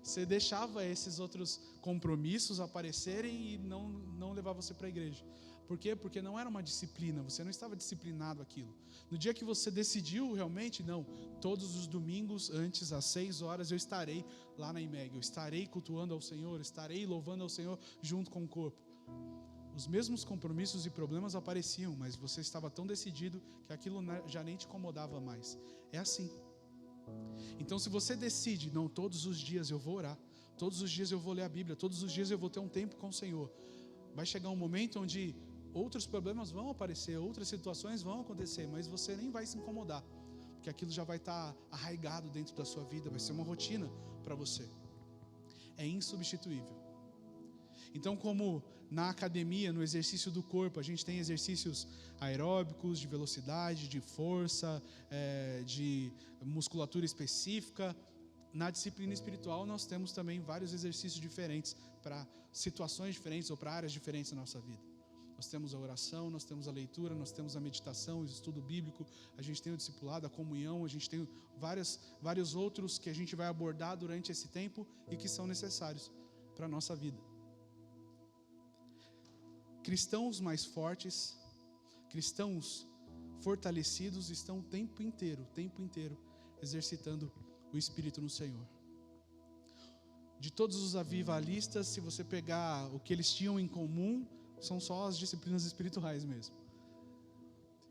Você deixava esses outros compromissos aparecerem e não levava você para a igreja. Por quê? Porque não era uma disciplina, você não estava disciplinado aquilo. No dia que você decidiu realmente, não, todos os domingos antes, às 6 horas, eu estarei lá na IMEG, eu estarei cultuando ao Senhor, estarei louvando ao Senhor junto com o corpo. Os mesmos compromissos e problemas apareciam, mas você estava tão decidido que aquilo já nem te incomodava mais. É assim. Então, se você decide, não, todos os dias eu vou orar, todos os dias eu vou ler a Bíblia, todos os dias eu vou ter um tempo com o Senhor, vai chegar um momento onde outros problemas vão aparecer, outras situações vão acontecer, mas você nem vai se incomodar, porque aquilo já vai estar arraigado dentro da sua vida, vai ser uma rotina para você. É insubstituível. Então, como na academia, no exercício do corpo, a gente tem exercícios aeróbicos, de velocidade, de força, de musculatura específica, na disciplina espiritual nós temos também vários exercícios diferentes para situações diferentes ou para áreas diferentes da nossa vida. Nós temos a oração, nós temos a leitura, nós temos a meditação, o estudo bíblico, a gente tem o discipulado, a comunhão, a gente tem vários outros que a gente vai abordar durante esse tempo e que são necessários para a nossa vida. Cristãos mais fortes, cristãos fortalecidos estão o tempo inteiro exercitando o Espírito no Senhor. De todos os avivalistas, se você pegar o que eles tinham em comum, são só as disciplinas espirituais mesmo.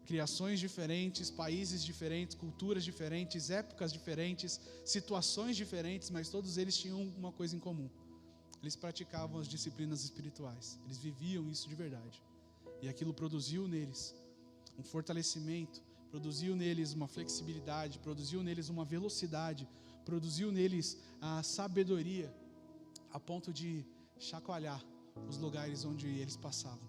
Criações diferentes, países diferentes, culturas diferentes, épocas diferentes, situações diferentes, mas todos eles tinham uma coisa em comum. Eles praticavam as disciplinas espirituais, eles viviam isso de verdade. E aquilo produziu neles um fortalecimento, produziu neles uma flexibilidade, produziu neles uma velocidade, produziu neles a sabedoria, a ponto de chacoalhar os lugares onde eles passavam.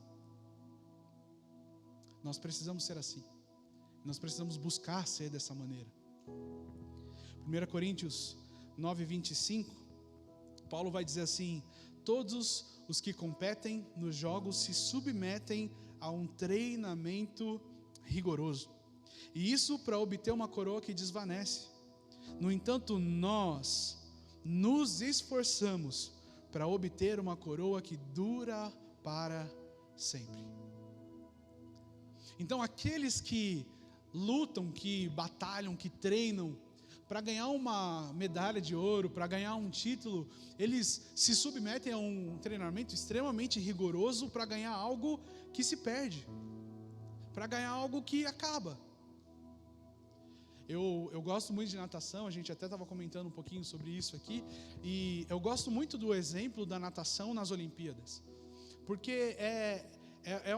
Nós precisamos ser assim. Nós precisamos buscar ser dessa maneira. 1 Coríntios 9:25, Paulo vai dizer assim: todos os que competem nos jogos se submetem a um treinamento rigoroso. E isso para obter uma coroa que desvanece. No entanto, nós nos esforçamos para obter uma coroa que dura para sempre. Então, aqueles que lutam, que batalham, que treinam, para ganhar uma medalha de ouro, para ganhar um título, eles se submetem a um treinamento extremamente rigoroso para ganhar algo que se perde, para ganhar algo que acaba. Eu gosto muito de natação, a gente até estava comentando um pouquinho sobre isso aqui, e eu gosto muito do exemplo da natação nas Olimpíadas, porque é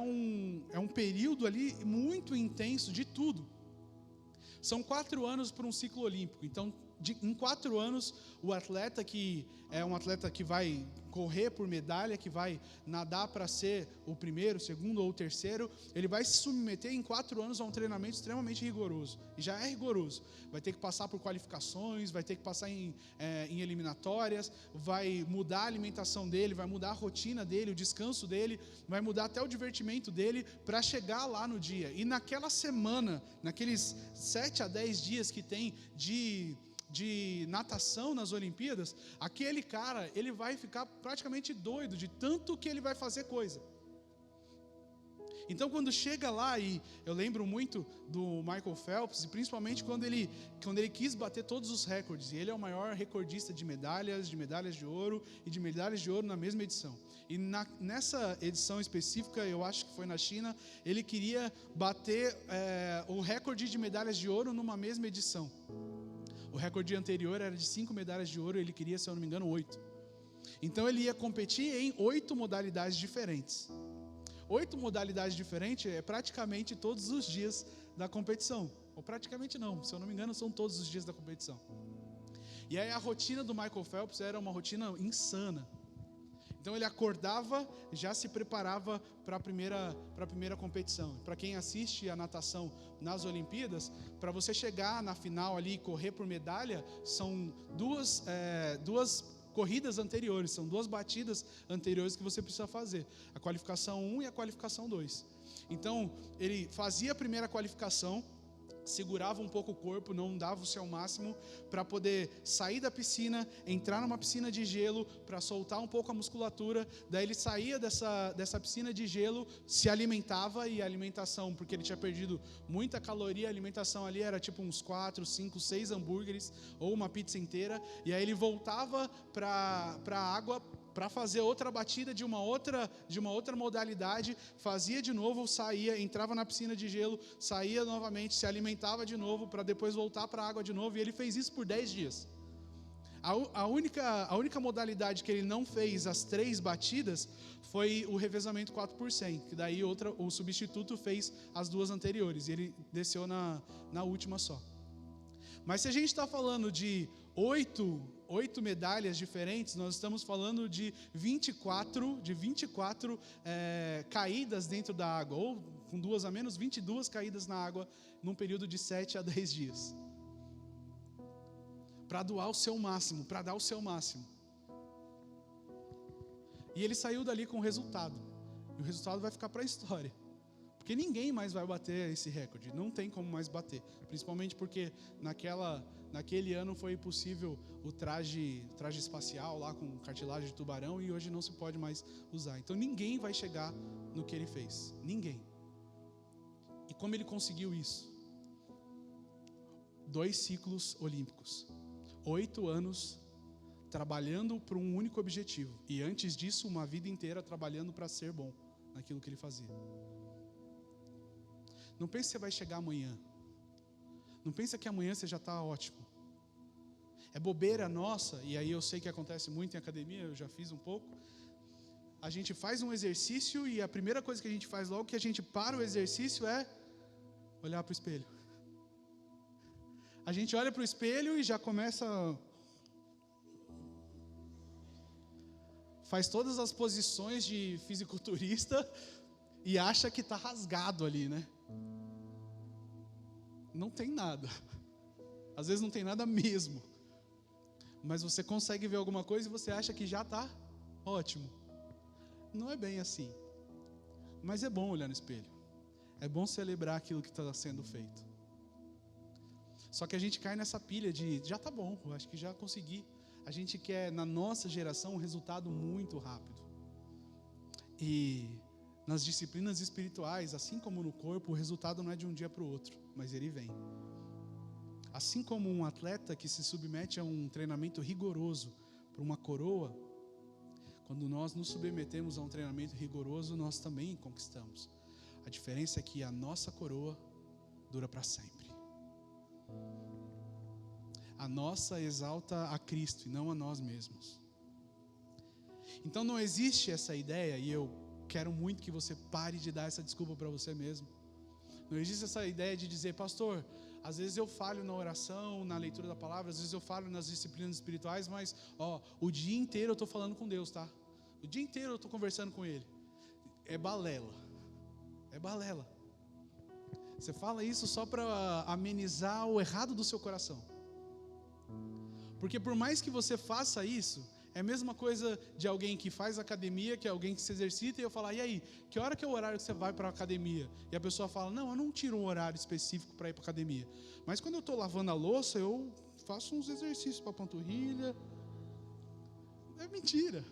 um período ali muito intenso de tudo. São 4 anos para um ciclo olímpico, então em 4 anos o atleta que é um atleta que vai correr por medalha, que vai nadar para ser o primeiro, segundo ou terceiro, ele vai se submeter em 4 anos a um treinamento extremamente rigoroso, e já é rigoroso, vai ter que passar por qualificações, vai ter que passar em eliminatórias, vai mudar a alimentação dele, vai mudar a rotina dele, o descanso dele, vai mudar até o divertimento dele, para chegar lá no dia, e naquela semana, naqueles 7 a 10 dias que tem de natação nas Olimpíadas, aquele cara, ele vai ficar praticamente doido de tanto que ele vai fazer coisa. Então quando chega lá, e eu lembro muito do Michael Phelps, e principalmente quando ele quis bater todos os recordes, e ele é o maior recordista de medalhas de ouro e de medalhas de ouro na mesma edição. E nessa edição específica, eu acho que foi na China, ele queria bater o recorde de medalhas de ouro numa mesma edição. O recorde anterior era de 5 medalhas de ouro, ele queria, se eu não me engano, 8. Então ele ia competir em 8 modalidades diferentes. 8 modalidades diferentes é praticamente todos os dias da competição. Ou praticamente não, se eu não me engano, são todos os dias da competição. E aí a rotina do Michael Phelps era uma rotina insana. Então ele acordava, já se preparava para a primeira competição. Para quem assiste a natação nas Olimpíadas, para você chegar na final ali e correr por medalha, são duas corridas anteriores, são 2 batidas anteriores que você precisa fazer. A qualificação 1 e a qualificação 2. Então ele fazia a primeira qualificação, segurava um pouco o corpo, não dava o seu máximo, para poder sair da piscina, entrar numa piscina de gelo, para soltar um pouco a musculatura. Daí ele saía dessa piscina de gelo, se alimentava, e a alimentação, porque ele tinha perdido muita caloria, a alimentação ali era tipo uns 4, 5, 6 hambúrgueres ou uma pizza inteira. E aí ele voltava para a água para fazer outra batida de uma outra modalidade, fazia de novo, saía, entrava na piscina de gelo, saía novamente, se alimentava de novo, para depois voltar para a água de novo, e ele fez isso por 10 dias. A única modalidade que ele não fez as 3 batidas foi o revezamento 4%, que daí o substituto fez as 2 anteriores, e ele desceu na última só. Mas se a gente está falando de 8 medalhas diferentes, nós estamos falando de 24 caídas dentro da água, ou com 2 a menos, 22 caídas na água, num período de 7 a 10 dias. Para doar o seu máximo, para dar o seu máximo. E ele saiu dali com o resultado. E o resultado vai ficar para a história. Porque ninguém mais vai bater esse recorde, não tem como mais bater, principalmente porque naquele ano foi possível o traje espacial lá com cartilagem de tubarão, e hoje não se pode mais usar. Então ninguém vai chegar no que ele fez, ninguém. E como ele conseguiu isso? 2 ciclos olímpicos, 8 anos trabalhando por um único objetivo, e antes disso uma vida inteira trabalhando para ser bom naquilo que ele fazia. Não pense que você vai chegar amanhã. Não pense que amanhã você já está ótimo. É bobeira nossa, e aí eu sei que acontece muito em academia, eu já fiz um pouco. A gente faz um exercício e a primeira coisa que a gente faz logo que a gente para o exercício é olhar para o espelho. A gente olha para o espelho e já começa... Faz todas as posições de fisiculturista e acha que está rasgado ali, né? Não tem nada. Às vezes não tem nada mesmo. Mas você consegue ver alguma coisa e você acha que já está ótimo. Não é bem assim. Mas é bom olhar no espelho. É bom celebrar aquilo que está sendo feito. Só que a gente cai nessa pilha de já está bom, eu acho que já consegui. A gente quer, na nossa geração, um resultado muito rápido. E nas disciplinas espirituais, assim como no corpo, o resultado não é de um dia para o outro, mas ele vem. Assim como um atleta que se submete a um treinamento rigoroso para uma coroa, quando nós nos submetemos a um treinamento rigoroso, nós também conquistamos. A diferença é que a nossa coroa dura para sempre. A nossa exalta a Cristo e não a nós mesmos. Então não existe essa ideia, e eu quero muito que você pare de dar essa desculpa para você mesmo. Não existe essa ideia de dizer, pastor, às vezes eu falho na oração, na leitura da palavra, às vezes eu falho nas disciplinas espirituais, mas o dia inteiro eu estou falando com Deus, tá? O dia inteiro eu estou conversando com Ele. É balela. É balela. Você fala isso só para amenizar o errado do seu coração. Porque por mais que você faça isso, é a mesma coisa de alguém que faz academia, que é alguém que se exercita, e eu falar, e aí, que hora que é o horário que você vai para a academia? E a pessoa fala, não, eu não tiro um horário específico para ir para a academia. Mas quando eu estou lavando a louça, eu faço uns exercícios para a panturrilha. É mentira.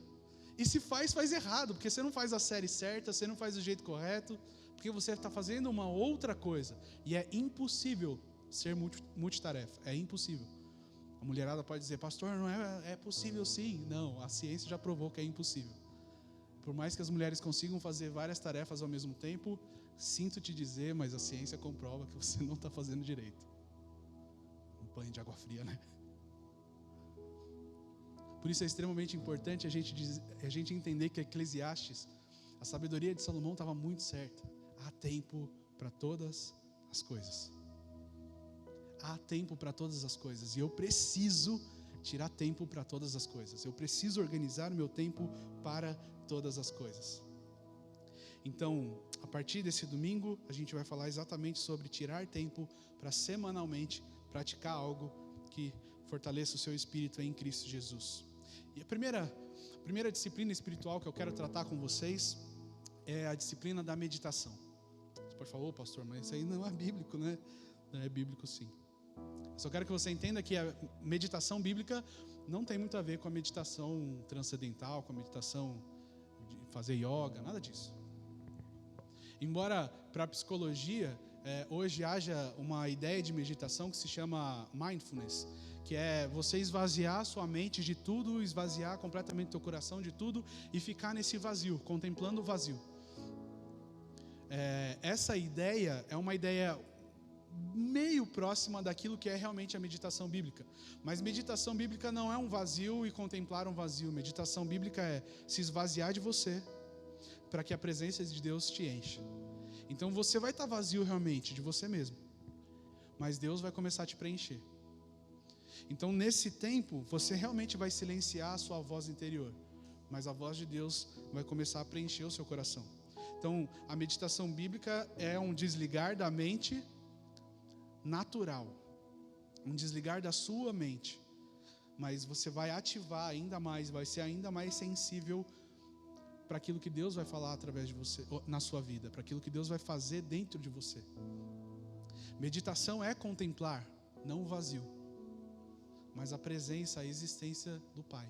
E se faz errado, porque você não faz a série certa, você não faz do jeito correto, porque você está fazendo uma outra coisa. E é impossível ser multitarefa, é impossível. A mulherada pode dizer, pastor, não é possível sim. Não, a ciência já provou que é impossível. Por mais que as mulheres consigam fazer várias tarefas ao mesmo tempo, sinto te dizer, mas a ciência comprova que você não está fazendo direito. Um banho de água fria, né? Por isso é extremamente importante a gente entender que Eclesiastes, a sabedoria de Salomão estava muito certa. Há tempo para todas as coisas. Há tempo para todas as coisas. E eu preciso tirar tempo para todas as coisas. Eu preciso organizar o meu tempo para todas as coisas. Então, a partir desse domingo, a gente vai falar exatamente sobre tirar tempo para semanalmente praticar algo que fortaleça o seu espírito em Cristo Jesus. E a primeira disciplina espiritual que eu quero tratar com vocês é a disciplina da meditação. Você pode falar, pastor, mas isso aí não é bíblico, né? Não é bíblico sim. Só quero que você entenda que a meditação bíblica não tem muito a ver com a meditação transcendental, com a meditação de fazer yoga, nada disso. Embora para a psicologia hoje haja uma ideia de meditação que se chama mindfulness, que é você esvaziar sua mente de tudo, esvaziar completamente teu coração de tudo e ficar nesse vazio, contemplando o vazio. Essa ideia é uma ideia meio próxima daquilo que é realmente a meditação bíblica. Mas meditação bíblica não é um vazio e contemplar um vazio. Meditação bíblica é se esvaziar de você para que a presença de Deus te encha. Então você vai estar vazio realmente de você mesmo, mas Deus vai começar a te preencher. Então nesse tempo você realmente vai silenciar a sua voz interior, mas a voz de Deus vai começar a preencher o seu coração. Então a meditação bíblica é um desligar da mente natural, um desligar da sua mente, mas você vai ativar ainda mais, vai ser ainda mais sensível para aquilo que Deus vai falar através de você, na sua vida, para aquilo que Deus vai fazer dentro de você. Meditação é contemplar, não o vazio, mas a presença, a existência do Pai.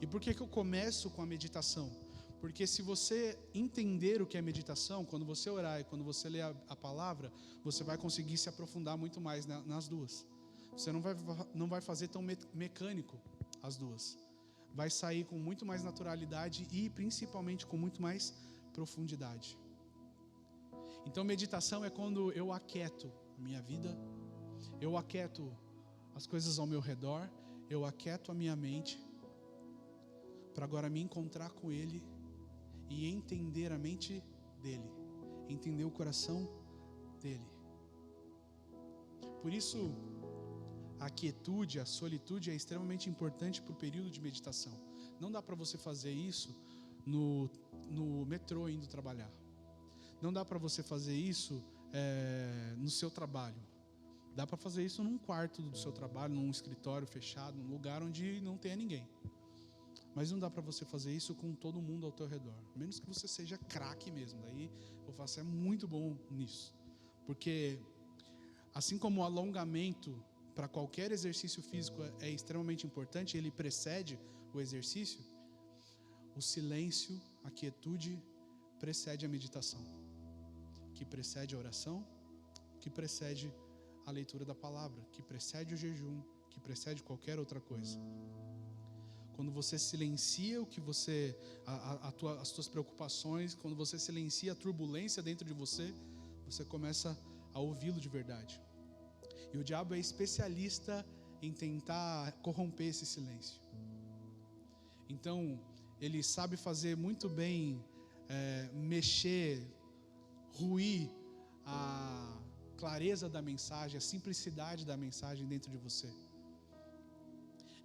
E por que eu começo com a meditação? Porque se você entender o que é meditação, quando você orar e quando você ler a palavra, você vai conseguir se aprofundar muito mais nas duas. Você não vai fazer tão mecânico as duas. Vai sair com muito mais naturalidade e principalmente com muito mais profundidade. Então meditação é quando eu aquieto a minha vida, eu aquieto as coisas ao meu redor, eu aquieto a minha mente, para agora me encontrar com Ele e entender a mente dEle, entender o coração dEle. Por isso, a quietude, a solitude é extremamente importante para o período de meditação. Não dá para você fazer isso no metrô indo trabalhar. Não dá para você fazer isso no seu trabalho. Dá para fazer isso num quarto do seu trabalho, num escritório fechado, num lugar onde não tenha ninguém. Mas não dá para você fazer isso com todo mundo ao teu redor. A menos que você seja craque mesmo. Daí eu faço, é muito bom nisso. Porque assim como o alongamento para qualquer exercício físico é extremamente importante, ele precede o exercício, o silêncio, a quietude precede a meditação, que precede a oração, que precede a leitura da palavra, que precede o jejum, que precede qualquer outra coisa. Quando você silencia o que você, as suas preocupações, quando você silencia a turbulência dentro de você, você começa a ouvi-lo de verdade. E o diabo é especialista em tentar corromper esse silêncio. Então, ele sabe fazer muito bem, mexer, ruir a clareza da mensagem, a simplicidade da mensagem dentro de você.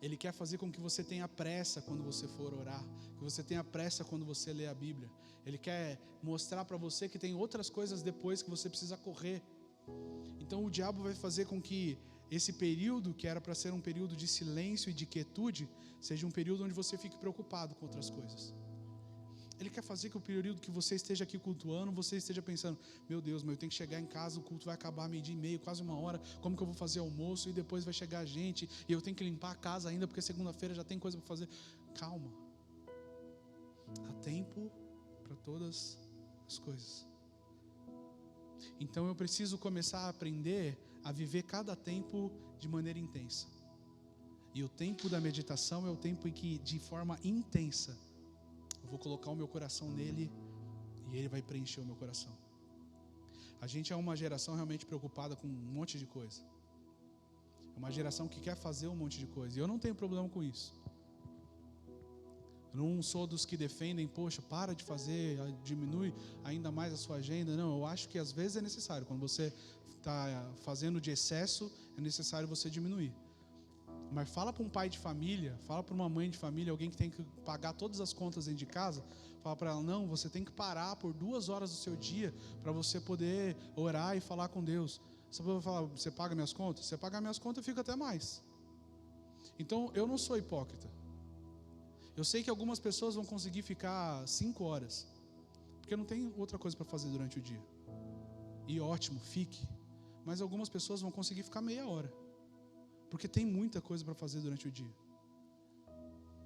Ele quer fazer com que você tenha pressa quando você for orar, que você tenha pressa quando você lê a Bíblia. Ele quer mostrar para você que tem outras coisas depois que você precisa correr. Então o diabo vai fazer com que esse período, que era para ser um período de silêncio e de quietude, seja um período onde você fique preocupado com outras coisas. Ele quer fazer que o período que você esteja aqui cultuando, você esteja pensando: meu Deus, mas eu tenho que chegar em casa, o culto vai acabar 12:30, quase 1h, como que eu vou fazer almoço? E depois vai chegar a gente, e eu tenho que limpar a casa ainda, porque segunda-feira já tem coisa para fazer. Calma. Há tempo para todas as coisas. Então eu preciso começar a aprender a viver cada tempo de maneira intensa. E o tempo da meditação é o tempo em que, de forma intensa, eu vou colocar o meu coração nele e ele vai preencher o meu coração. A gente é uma geração realmente preocupada com um monte de coisa. É uma geração que quer fazer um monte de coisa. E eu não tenho problema com isso. Eu não sou dos que defendem: poxa, para de fazer, diminui ainda mais a sua agenda. Não, eu acho que às vezes é necessário. Quando você está fazendo de excesso, é necessário você diminuir. Mas fala para um pai de família, fala para uma mãe de família, alguém que tem que pagar todas as contas dentro de casa, fala para ela: não, você tem que parar por 2 horas do seu dia para você poder orar e falar com Deus. Você vai falar: você paga minhas contas? Se você pagar minhas contas, eu fico até mais. Então eu não sou hipócrita. Eu sei que algumas pessoas vão conseguir ficar 5 horas, porque não tem outra coisa para fazer durante o dia. E ótimo, fique. Mas algumas pessoas vão conseguir ficar meia hora, porque tem muita coisa para fazer durante o dia.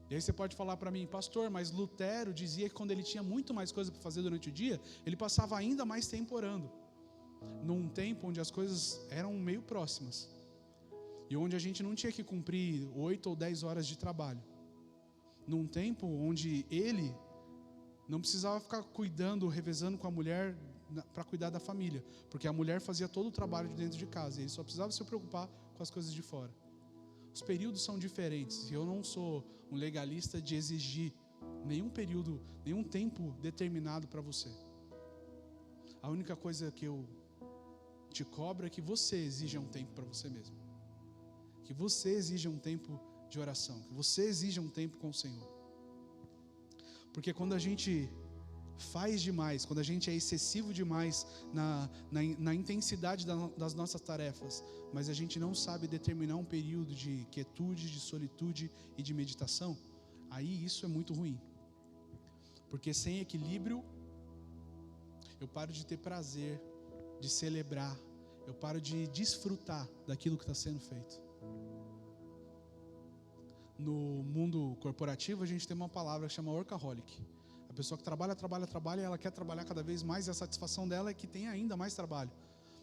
E aí você pode falar para mim: pastor, mas Lutero dizia que quando ele tinha muito mais coisa para fazer durante o dia, ele passava ainda mais tempo orando. Num tempo onde as coisas eram meio próximas. E onde a gente não tinha que cumprir 8 ou 10 horas de trabalho. Num tempo onde ele não precisava ficar cuidando, revezando com a mulher para cuidar da família, porque a mulher fazia todo o trabalho de dentro de casa, e ele só precisava se preocupar com as coisas de fora. Os períodos são diferentes, e eu não sou um legalista de exigir nenhum período, nenhum tempo determinado para você. A única coisa que eu te cobro é que você exija um tempo para você mesmo, que você exija um tempo de oração, que você exija um tempo com o Senhor. Porque quando a gente faz demais, quando a gente é excessivo demais na intensidade das nossas tarefas, mas a gente não sabe determinar um período de quietude, de solitude e de meditação, aí isso é muito ruim. Porque sem equilíbrio, eu paro de ter prazer, de celebrar, eu paro de desfrutar daquilo que está sendo feito. No mundo corporativo, a gente tem uma palavra que chama workaholic. A pessoa que trabalha, e ela quer trabalhar cada vez mais, e a satisfação dela é que tem ainda mais trabalho.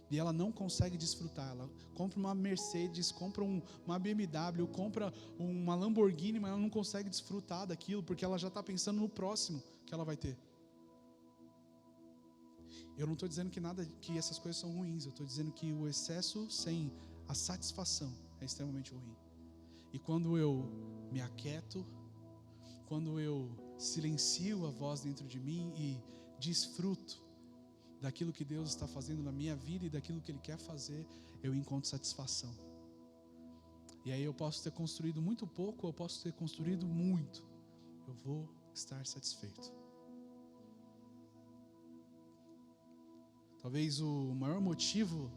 E ela não consegue desfrutar. Ela compra uma Mercedes, compra uma BMW, compra uma Lamborghini, mas ela não consegue desfrutar daquilo, porque ela já está pensando no próximo que ela vai ter. Eu não estou dizendo que essas coisas são ruins. Eu estou dizendo que o excesso sem a satisfação é extremamente ruim. E quando eu me aquieto, quando eu silencio a voz dentro de mim e desfruto daquilo que Deus está fazendo na minha vida e daquilo que Ele quer fazer, eu encontro satisfação. E aí eu posso ter construído muito pouco, eu posso ter construído muito. Eu vou estar satisfeito. Talvez o maior motivo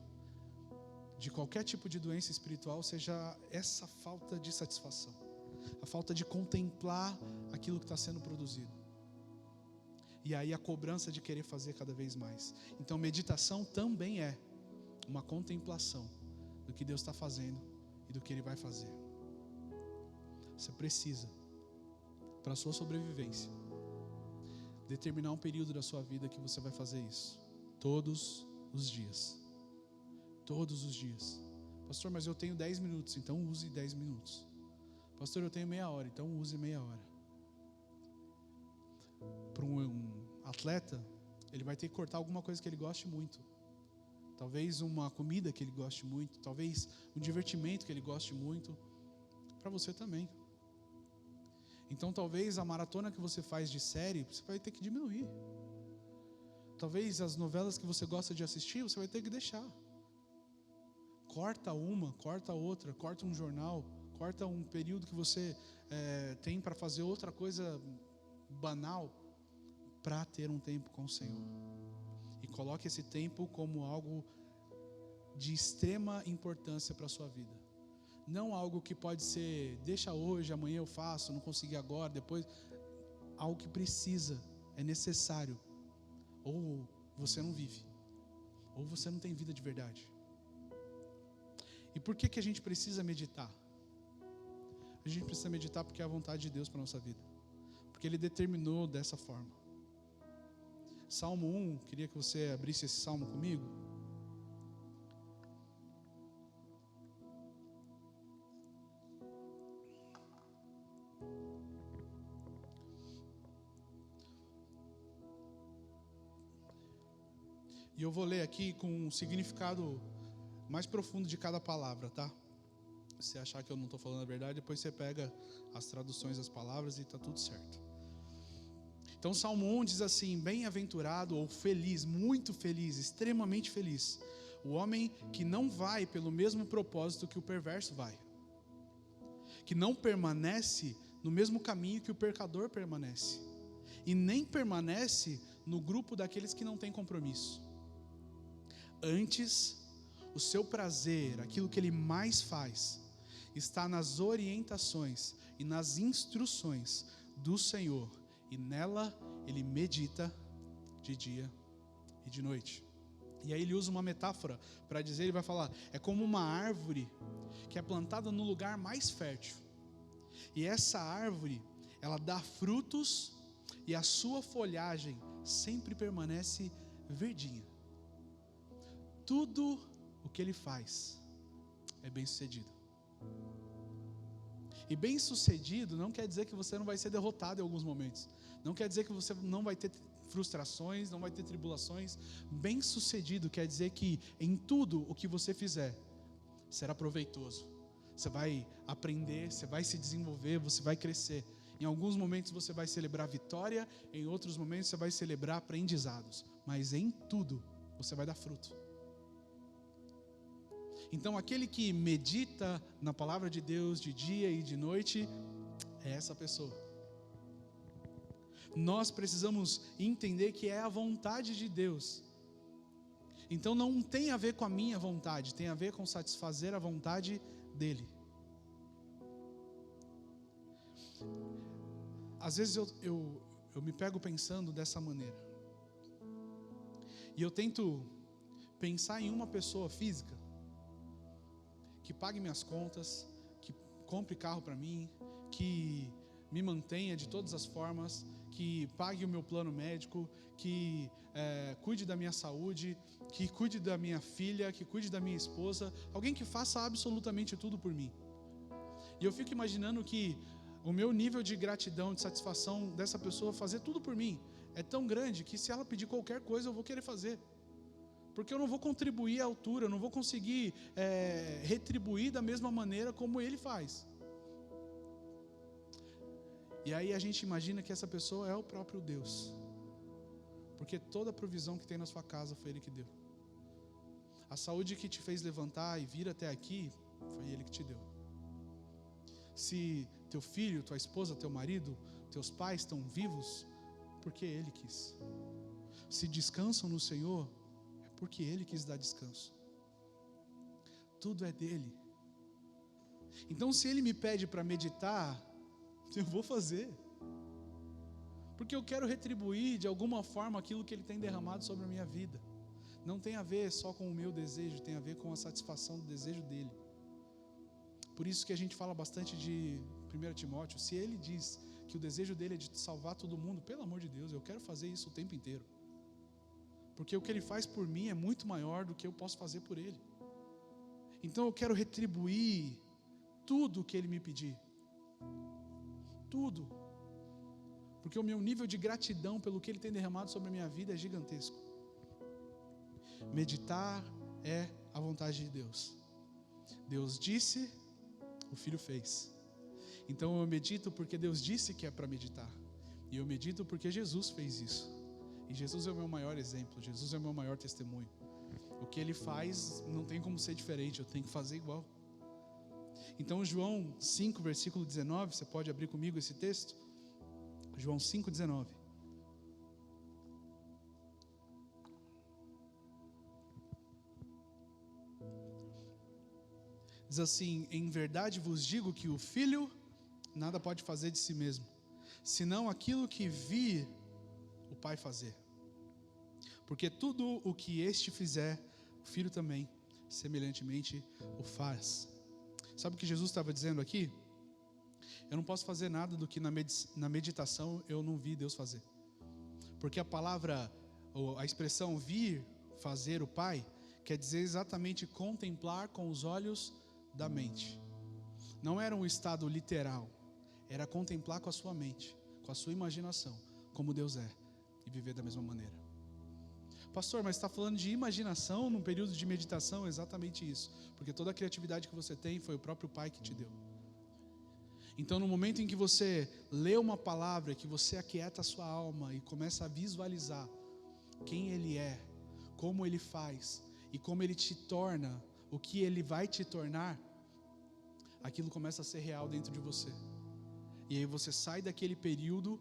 de qualquer tipo de doença espiritual seja essa falta de satisfação, a falta de contemplar aquilo que está sendo produzido, e aí a cobrança de querer fazer cada vez mais. Então meditação também é uma contemplação do que Deus está fazendo e do que Ele vai fazer. Você precisa, para a sua sobrevivência, determinar um período da sua vida que você vai fazer isso, todos os dias. Todos os dias. Pastor, mas eu tenho 10 minutos, então use 10 minutos. Pastor, eu tenho meia hora, então use meia hora. Para um atleta, ele vai ter que cortar alguma coisa que ele goste muito. Talvez uma comida que ele goste muito, talvez um divertimento que ele goste muito. Para você também. Então talvez a maratona que você faz de série, você vai ter que diminuir. Talvez as novelas que você gosta de assistir, você vai ter que deixar. Corta uma, corta outra, corta um jornal, corta um período que você tem para fazer outra coisa banal, para ter um tempo com o Senhor. E coloque esse tempo como algo de extrema importância para a sua vida. Não algo que pode ser, deixa hoje, amanhã eu faço, não consegui agora, depois. Algo que precisa, é necessário. Ou você não vive, ou você não tem vida de verdade. E por que a gente precisa meditar? A gente precisa meditar porque é a vontade de Deus para a nossa vida. Porque Ele determinou dessa forma. Salmo 1, queria que você abrisse esse salmo comigo. E eu vou ler aqui com um significado mais profundo de cada palavra, tá? Se você achar que eu não estou falando a verdade, depois você pega as traduções das palavras e está tudo certo. Então, Salmo 1 diz assim: bem-aventurado ou feliz, muito feliz, extremamente feliz, o homem que não vai pelo mesmo propósito que o perverso vai, que não permanece no mesmo caminho que o pecador permanece, e nem permanece no grupo daqueles que não têm compromisso. Antes, o seu prazer, aquilo que ele mais faz, está nas orientações e nas instruções do Senhor, e nela ele medita de dia e de noite. E aí ele usa uma metáfora para dizer, ele vai falar, é como uma árvore que é plantada no lugar mais fértil. E essa árvore, ela dá frutos e a sua folhagem sempre permanece verdinha. Tudo o que ele faz é bem sucedido. E bem sucedido não quer dizer que você não vai ser derrotado em alguns momentos. Não quer dizer que você não vai ter frustrações, não vai ter tribulações. Bem sucedido quer dizer que em tudo o que você fizer será proveitoso. Você vai aprender, você vai se desenvolver, você vai crescer. Em alguns momentos você vai celebrar vitória, em outros momentos você vai celebrar aprendizados. Mas em tudo você vai dar fruto. Então aquele que medita na palavra de Deus de dia e de noite, é essa pessoa. Nós precisamos entender que é a vontade de Deus. Então não tem a ver com a minha vontade, tem a ver com satisfazer a vontade dEle. Às vezes eu me pego pensando dessa maneira. E eu tento pensar em uma pessoa física que pague minhas contas, que compre carro para mim, que me mantenha de todas as formas, que pague o meu plano médico, que cuide da minha saúde, que cuide da minha filha, que cuide da minha esposa, alguém que faça absolutamente tudo por mim. E eu fico imaginando que o meu nível de gratidão, de satisfação dessa pessoa fazer tudo por mim é tão grande que se ela pedir qualquer coisa eu vou querer fazer. Porque eu não vou contribuir à altura, eu não vou conseguir retribuir da mesma maneira como ele faz. E aí a gente imagina que essa pessoa é o próprio Deus. Porque toda a provisão que tem na sua casa foi Ele que deu. A saúde que te fez levantar e vir até aqui, foi Ele que te deu. Se teu filho, tua esposa, teu marido, teus pais estão vivos, porque Ele quis. Se descansam no Senhor, porque Ele quis dar descanso. Tudo é dEle. Então se Ele me pede para meditar, eu vou fazer. Porque eu quero retribuir de alguma forma aquilo que Ele tem derramado sobre a minha vida. Não tem a ver só com o meu desejo, tem a ver com a satisfação do desejo dEle. Por isso que a gente fala bastante de 1 Timóteo. Se Ele diz que o desejo dEle é de salvar todo mundo, pelo amor de Deus, eu quero fazer isso o tempo inteiro. Porque o que Ele faz por mim é muito maior do que eu posso fazer por Ele. Então eu quero retribuir tudo o que Ele me pedir. Tudo. Porque o meu nível de gratidão pelo que Ele tem derramado sobre a minha vida é gigantesco. Meditar é a vontade de Deus. Deus disse, o Filho fez. Então eu medito porque Deus disse que é para meditar. E eu medito porque Jesus fez isso. E Jesus é o meu maior exemplo, Jesus é o meu maior testemunho. O que Ele faz não tem como ser diferente, eu tenho que fazer igual. Então João 5, versículo 19, você pode abrir comigo esse texto? João 5, 19. Diz assim: em verdade vos digo que o Filho nada pode fazer de si mesmo, senão aquilo que vir o Pai fazer. Porque tudo o que este fizer, o Filho também, semelhantemente, o faz. Sabe o que Jesus estava dizendo aqui? Eu não posso fazer nada do que na meditação eu não vi Deus fazer. Porque a palavra, ou a expressão vir fazer o Pai, quer dizer exatamente contemplar com os olhos da mente. Não era um estado literal, era contemplar com a sua mente, com a sua imaginação, como Deus é, e viver da mesma maneira. Pastor, mas está falando de imaginação num período de meditação? Exatamente isso, porque toda a criatividade que você tem foi o próprio Pai que te deu. Então no momento em que você lê uma palavra, que você aquieta a sua alma e começa a visualizar quem Ele é, como Ele faz e como Ele te torna, o que Ele vai te tornar, aquilo começa a ser real dentro de você. E aí você sai daquele período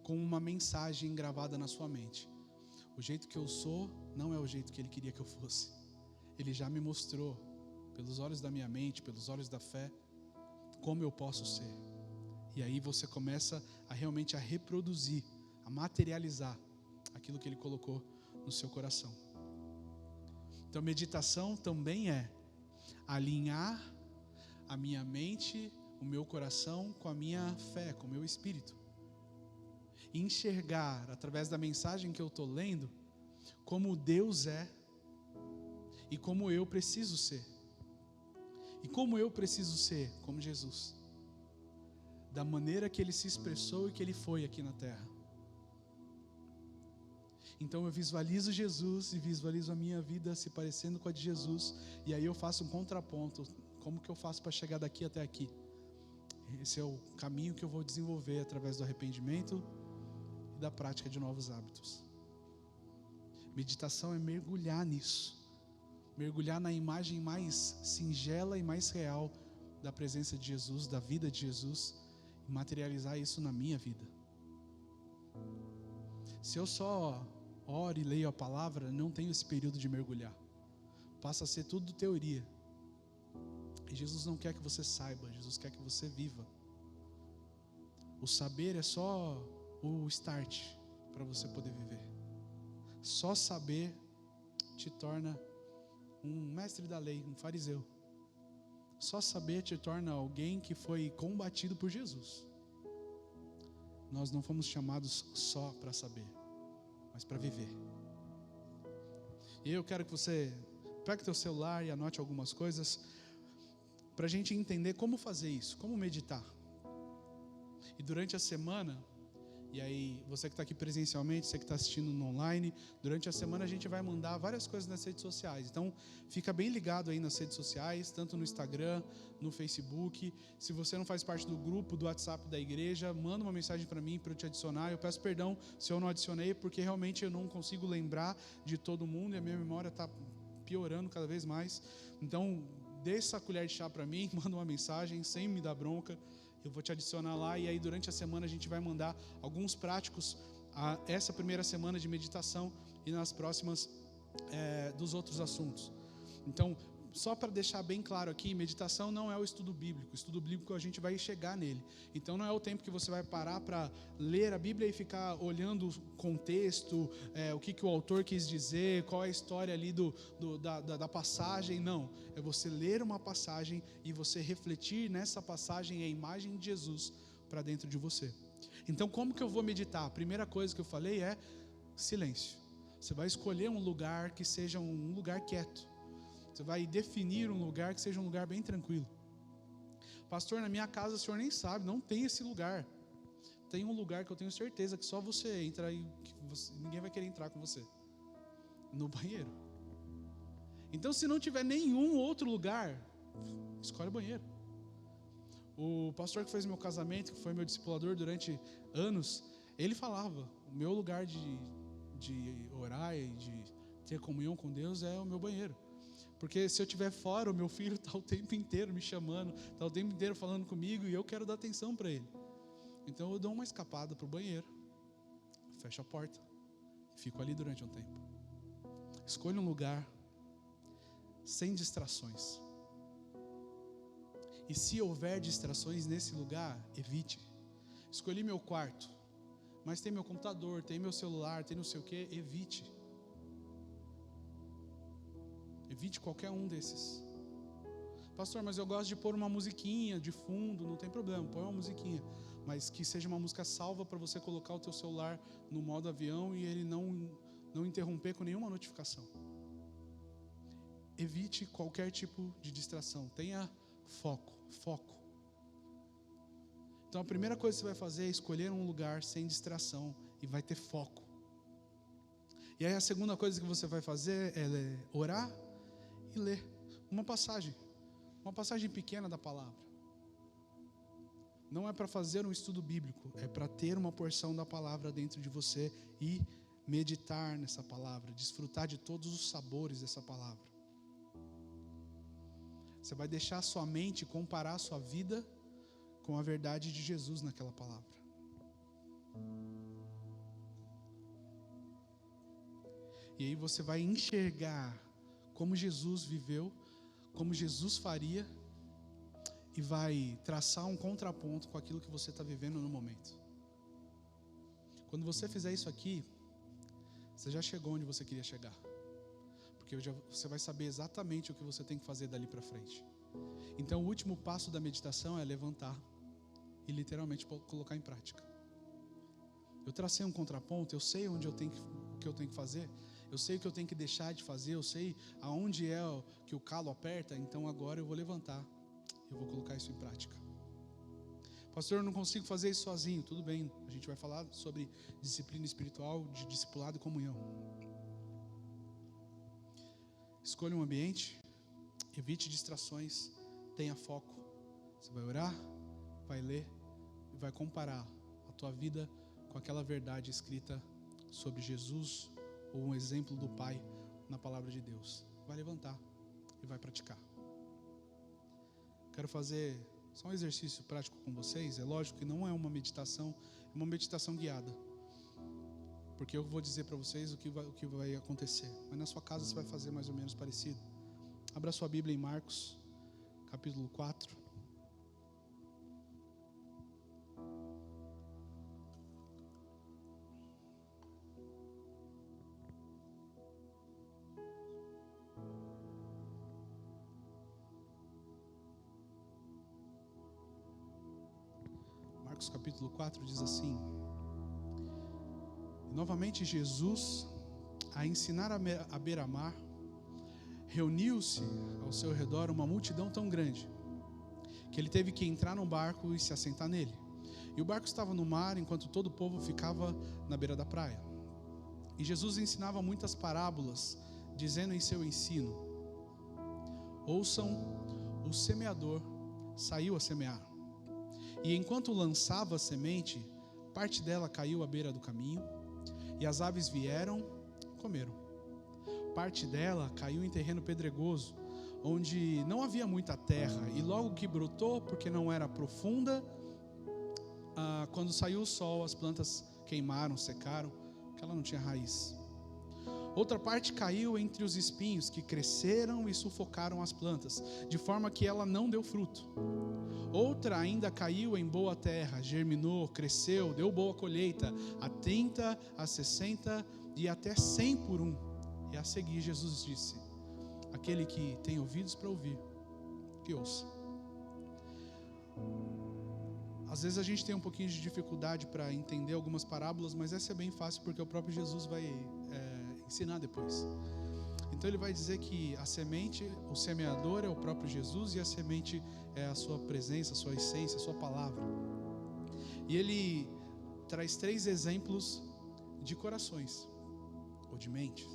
com uma mensagem gravada na sua mente: o jeito que eu sou não é o jeito que Ele queria que eu fosse. Ele já me mostrou, pelos olhos da minha mente, pelos olhos da fé, como eu posso ser. E aí você começa a realmente a reproduzir, a materializar aquilo que Ele colocou no seu coração. Então meditação também é alinhar a minha mente, o meu coração com a minha fé, com o meu espírito. E enxergar através da mensagem que eu estou lendo como Deus é e como eu preciso ser. E como eu preciso ser como Jesus, da maneira que Ele se expressou e que Ele foi aqui na terra. Então eu visualizo Jesus e visualizo a minha vida se parecendo com a de Jesus, e aí eu faço um contraponto: como que eu faço para chegar daqui até aqui? Esse é o caminho que eu vou desenvolver através do arrependimento e da prática de novos hábitos. Meditação é mergulhar nisso, mergulhar na imagem mais singela e mais real da presença de Jesus, da vida de Jesus, e materializar isso na minha vida. Se eu só oro e leio a palavra, não tenho esse período de mergulhar, passa a ser tudo teoria. E Jesus não quer que você saiba, Jesus quer que você viva. O saber é só o start para você poder viver. Só saber te torna um mestre da lei, um fariseu. Só saber te torna alguém que foi combatido por Jesus. Nós não fomos chamados só para saber, mas para viver. E eu quero que você pegue teu celular e anote algumas coisas para a gente entender como fazer isso, como meditar. E durante a semana, e aí você que está aqui presencialmente, você que está assistindo no online, durante a semana a gente vai mandar várias coisas nas redes sociais. Então fica bem ligado aí nas redes sociais, tanto no Instagram, no Facebook. Se você não faz parte do grupo do WhatsApp da igreja, manda uma mensagem para mim para eu te adicionar. Eu peço perdão se eu não adicionei, porque realmente eu não consigo lembrar de todo mundo e a minha memória está piorando cada vez mais. Então dê essa colher de chá para mim, manda uma mensagem sem me dar bronca. Eu vou te adicionar lá, e aí durante a semana a gente vai mandar alguns práticos a essa primeira semana de meditação e nas próximas dos outros assuntos. Então, só para deixar bem claro aqui, meditação não é o estudo bíblico. O estudo bíblico a gente vai chegar nele. Então não é o tempo que você vai parar para ler a Bíblia e ficar olhando o contexto, o que o autor quis dizer, qual é a história ali da passagem. Não, é você ler uma passagem e você refletir nessa passagem a imagem de Jesus para dentro de você. Então como que eu vou meditar? A primeira coisa que eu falei é silêncio. Você vai escolher um lugar que seja um lugar quieto. Você vai definir um lugar que seja um lugar bem tranquilo. Pastor, na minha casa o senhor nem sabe, não tem esse lugar. Tem um lugar que eu tenho certeza que só você entra e ninguém vai querer entrar com você. No banheiro. Então, se não tiver nenhum outro lugar, escolhe o banheiro. O pastor que fez meu casamento, que foi meu discipulador durante anos, ele falava, o meu lugar de orar e de ter comunhão com Deus é o meu banheiro. Porque se eu estiver fora, o meu filho está o tempo inteiro me chamando, está o tempo inteiro falando comigo e eu quero dar atenção para ele. Então eu dou uma escapada para o banheiro, fecho a porta, fico ali durante um tempo. Escolha um lugar sem distrações. E se houver distrações nesse lugar, evite. Escolhi meu quarto, mas tem meu computador, tem meu celular, tem não sei o que, evite. Evite qualquer um desses. Pastor, mas eu gosto de pôr uma musiquinha de fundo, não tem problema, põe uma musiquinha, mas que seja uma música salva para você colocar o teu celular no modo avião e ele não interromper com nenhuma notificação. Evite qualquer tipo de distração, tenha foco. Então a primeira coisa que você vai fazer é escolher um lugar sem distração e vai ter foco. E aí a segunda coisa que você vai fazer é orar e ler uma passagem pequena da palavra. Não é para fazer um estudo bíblico, é para ter uma porção da palavra dentro de você e meditar nessa palavra, desfrutar de todos os sabores dessa palavra. Você vai deixar a sua mente comparar a sua vida com a verdade de Jesus naquela palavra. E aí você vai enxergar como Jesus viveu, como Jesus faria, e vai traçar um contraponto com aquilo que você está vivendo no momento. Quando você fizer isso aqui, você já chegou onde você queria chegar. Porque você vai saber exatamente o que você tem que fazer dali para frente. Então o último passo da meditação é levantar e literalmente colocar em prática. Eu tracei um contraponto, eu sei o que eu tenho que fazer, eu sei o que eu tenho que deixar de fazer, eu sei aonde é que o calo aperta, então agora eu vou levantar, eu vou colocar isso em prática. Pastor, eu não consigo fazer isso sozinho. Tudo bem, a gente vai falar sobre disciplina espiritual, de discipulado e comunhão. Escolha um ambiente, evite distrações, tenha foco. Você vai orar, vai ler e vai comparar a tua vida com aquela verdade escrita sobre Jesus ou um exemplo do Pai na palavra de Deus. Vai levantar e vai praticar. Quero fazer só um exercício prático com vocês. É lógico que não é uma meditação, é uma meditação guiada. Porque eu vou dizer para vocês o que vai acontecer. Mas na sua casa você vai fazer mais ou menos parecido. Abra sua Bíblia em Marcos, capítulo 4. Marcos capítulo 4 diz assim: novamente Jesus, a ensinar à beira-mar, reuniu-se ao seu redor uma multidão tão grande que ele teve que entrar num barco e se assentar nele. E o barco estava no mar enquanto todo o povo ficava na beira da praia. E Jesus ensinava muitas parábolas, dizendo em seu ensino: ouçam, o semeador saiu a semear. E enquanto lançava a semente, parte dela caiu à beira do caminho, e as aves vieram, comeram. Parte dela caiu em terreno pedregoso, onde não havia muita terra, e logo que brotou, porque não era profunda, quando saiu o sol, as plantas queimaram, secaram, porque ela não tinha raiz. Outra parte caiu entre os espinhos, que cresceram e sufocaram as plantas, de forma que ela não deu fruto. Outra ainda caiu em boa terra, germinou, cresceu, deu boa colheita, a 30, a 60 e até 100 por um. E a seguir Jesus disse: aquele que tem ouvidos para ouvir, que ouça. Às vezes a gente tem um pouquinho de dificuldade para entender algumas parábolas, mas essa é bem fácil porque o próprio Jesus vai ensinar depois. Então ele vai dizer que a semente, o semeador é o próprio Jesus, e a semente é a sua presença, a sua essência, a sua palavra. E ele traz 3 exemplos de corações ou de mentes.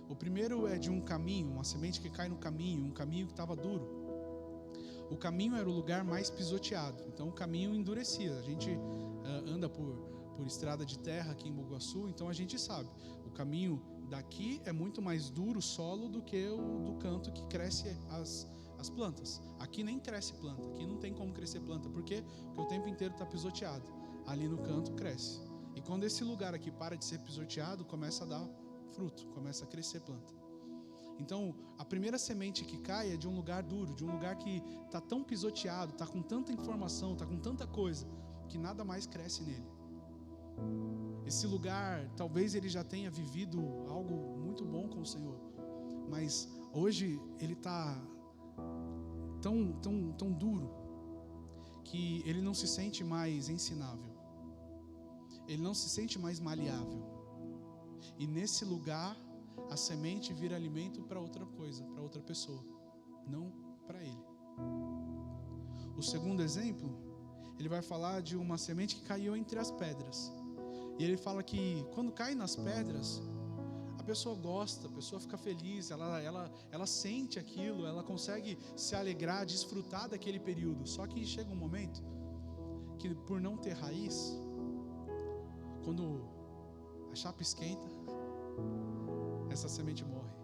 O primeiro é de um caminho, uma semente que cai no caminho, um caminho que estava duro. O caminho era o lugar mais pisoteado, então o caminho endurecia. A gente anda por estrada de terra aqui em Bugaçu, então a gente sabe, o caminho daqui é muito mais duro o solo do que o do canto que cresce as plantas. Aqui nem cresce planta, aqui não tem como crescer planta, porque o tempo inteiro está pisoteado. Ali no canto cresce. E quando esse lugar aqui para de ser pisoteado, começa a dar fruto, começa a crescer planta. Então, a primeira semente que cai é de um lugar duro, de um lugar que está tão pisoteado, está com tanta informação, está com tanta coisa, que nada mais cresce nele. Esse lugar, talvez ele já tenha vivido algo muito bom com o Senhor, mas hoje ele está tão duro, que ele não se sente mais ensinável, ele não se sente mais maleável. E nesse lugar, a semente vira alimento para outra coisa, para outra pessoa, não para ele. O segundo exemplo, ele vai falar de uma semente que caiu entre as pedras. E ele fala que quando cai nas pedras, a pessoa gosta, a pessoa fica feliz, ela sente aquilo, ela consegue se alegrar, desfrutar daquele período. Só que chega um momento que, por não ter raiz, quando a chapa esquenta, essa semente morre,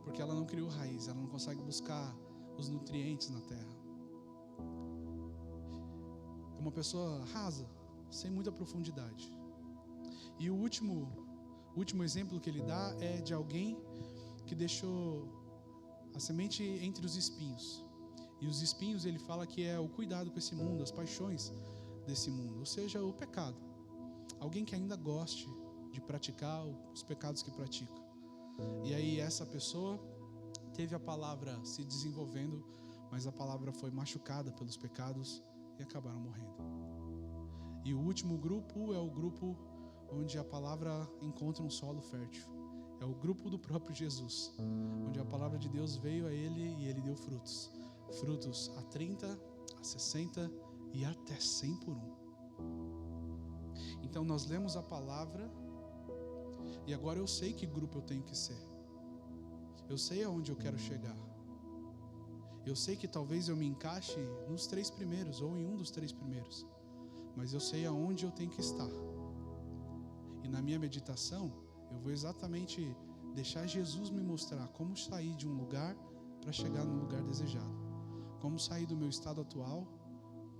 porque ela não criou raiz, ela não consegue buscar os nutrientes na terra. É uma pessoa rasa, sem muita profundidade. E o último exemplo que ele dá é de alguém que deixou a semente entre os espinhos. E os espinhos, ele fala que é o cuidado com esse mundo, as paixões desse mundo, ou seja, o pecado. Alguém que ainda goste de praticar os pecados que pratica. E aí essa pessoa teve a palavra se desenvolvendo, mas a palavra foi machucada pelos pecados e acabaram morrendo. E o último grupo é o grupo onde a palavra encontra um solo fértil. É o grupo do próprio Jesus, onde a palavra de Deus veio a ele e ele deu frutos. Frutos a 30, a 60 e até 100 por um. Então nós lemos a palavra e agora eu sei que grupo eu tenho que ser. Eu sei aonde eu quero chegar. Eu sei que talvez eu me encaixe nos 3 primeiros ou em um dos 3 primeiros. Mas eu sei aonde eu tenho que estar. E na minha meditação, eu vou exatamente deixar Jesus me mostrar como sair de um lugar para chegar no lugar desejado. Como sair do meu estado atual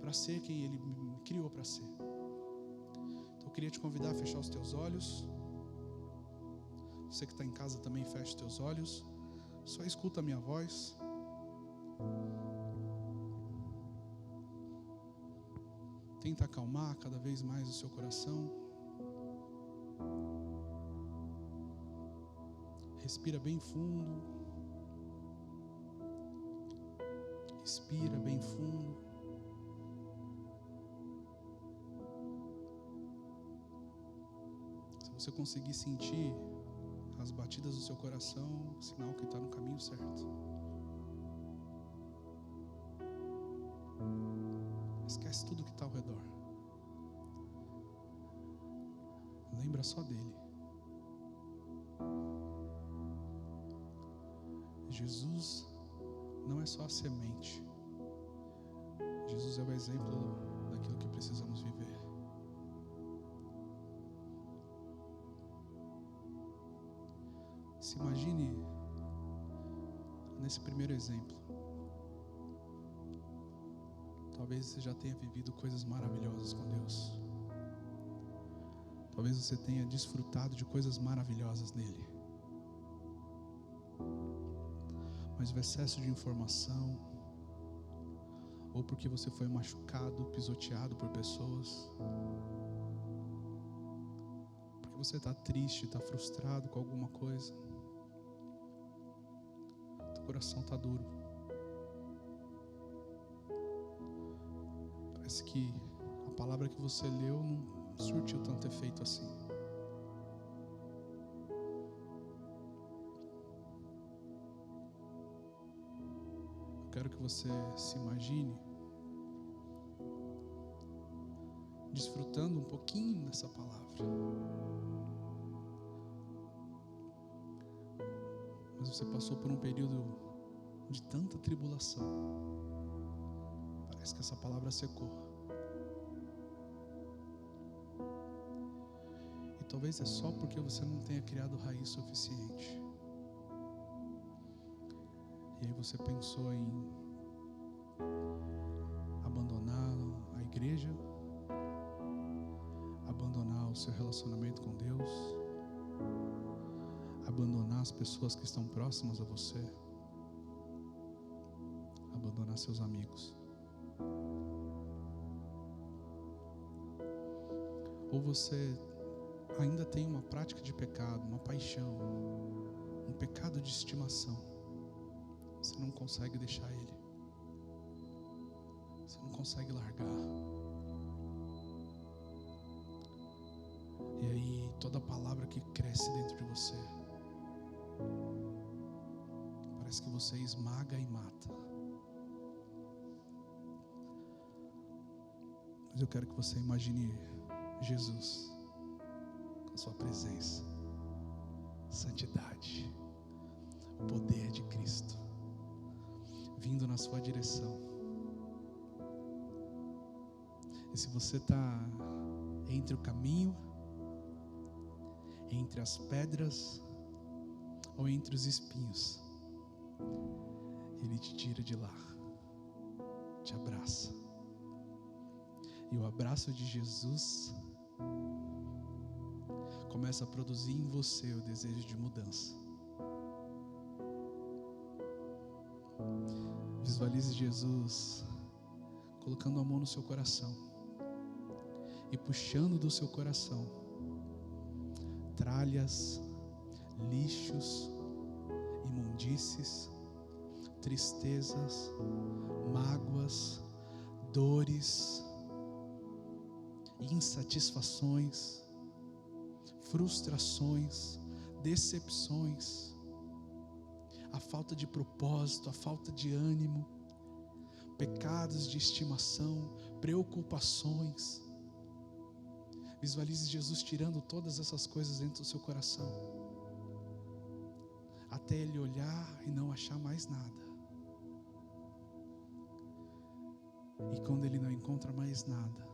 para ser quem Ele me criou para ser. Então eu queria te convidar a fechar os teus olhos. Você que está em casa também, fecha os teus olhos. Só escuta a minha voz. Tenta acalmar cada vez mais o seu coração. Respira bem fundo. Expira bem fundo. Se você conseguir sentir as batidas do seu coração, sinal que está no caminho certo. Esquece tudo que está ao redor. Lembra só dele. Jesus não é só a semente. Jesus é o exemplo daquilo que precisamos viver. Se imagine nesse primeiro exemplo. Talvez você já tenha vivido coisas maravilhosas com Deus. Talvez você tenha desfrutado de coisas maravilhosas nele. Mas o excesso de informação, ou porque você foi machucado, pisoteado por pessoas, porque você está triste, está frustrado com alguma coisa, teu coração está duro. Parece que a palavra que você leu não surtiu tanto efeito assim. quero que você se imagine desfrutando um pouquinho dessa palavra. Mas você passou por um período de tanta tribulação. Parece que essa palavra secou. E talvez é só porque você não tenha criado raiz suficiente. E aí você pensou em abandonar a igreja, abandonar o seu relacionamento com Deus, abandonar as pessoas que estão próximas a você, abandonar seus amigos. Ou você ainda tem uma prática de pecado, uma paixão, um pecado de estimação. Você não consegue deixar ele. Você não consegue largar. E aí toda palavra que cresce dentro de você, parece que você esmaga e mata. Mas eu quero que você imagine Jesus com a sua presença, santidade, o poder de Cristo vindo na sua direção. E se você está entre o caminho, entre as pedras ou entre os espinhos, Ele te tira de lá, te abraça. E o abraço de Jesus começa a produzir em você o desejo de mudança. Visualize Jesus colocando a mão no seu coração e puxando do seu coração tralhas, lixos, imundícies, tristezas, mágoas, dores, insatisfações, frustrações, decepções, a falta de propósito, a falta de ânimo, pecados de estimação, preocupações. Visualize Jesus tirando todas essas coisas dentro do seu coração, até Ele olhar e não achar mais nada. E quando Ele não encontra mais nada,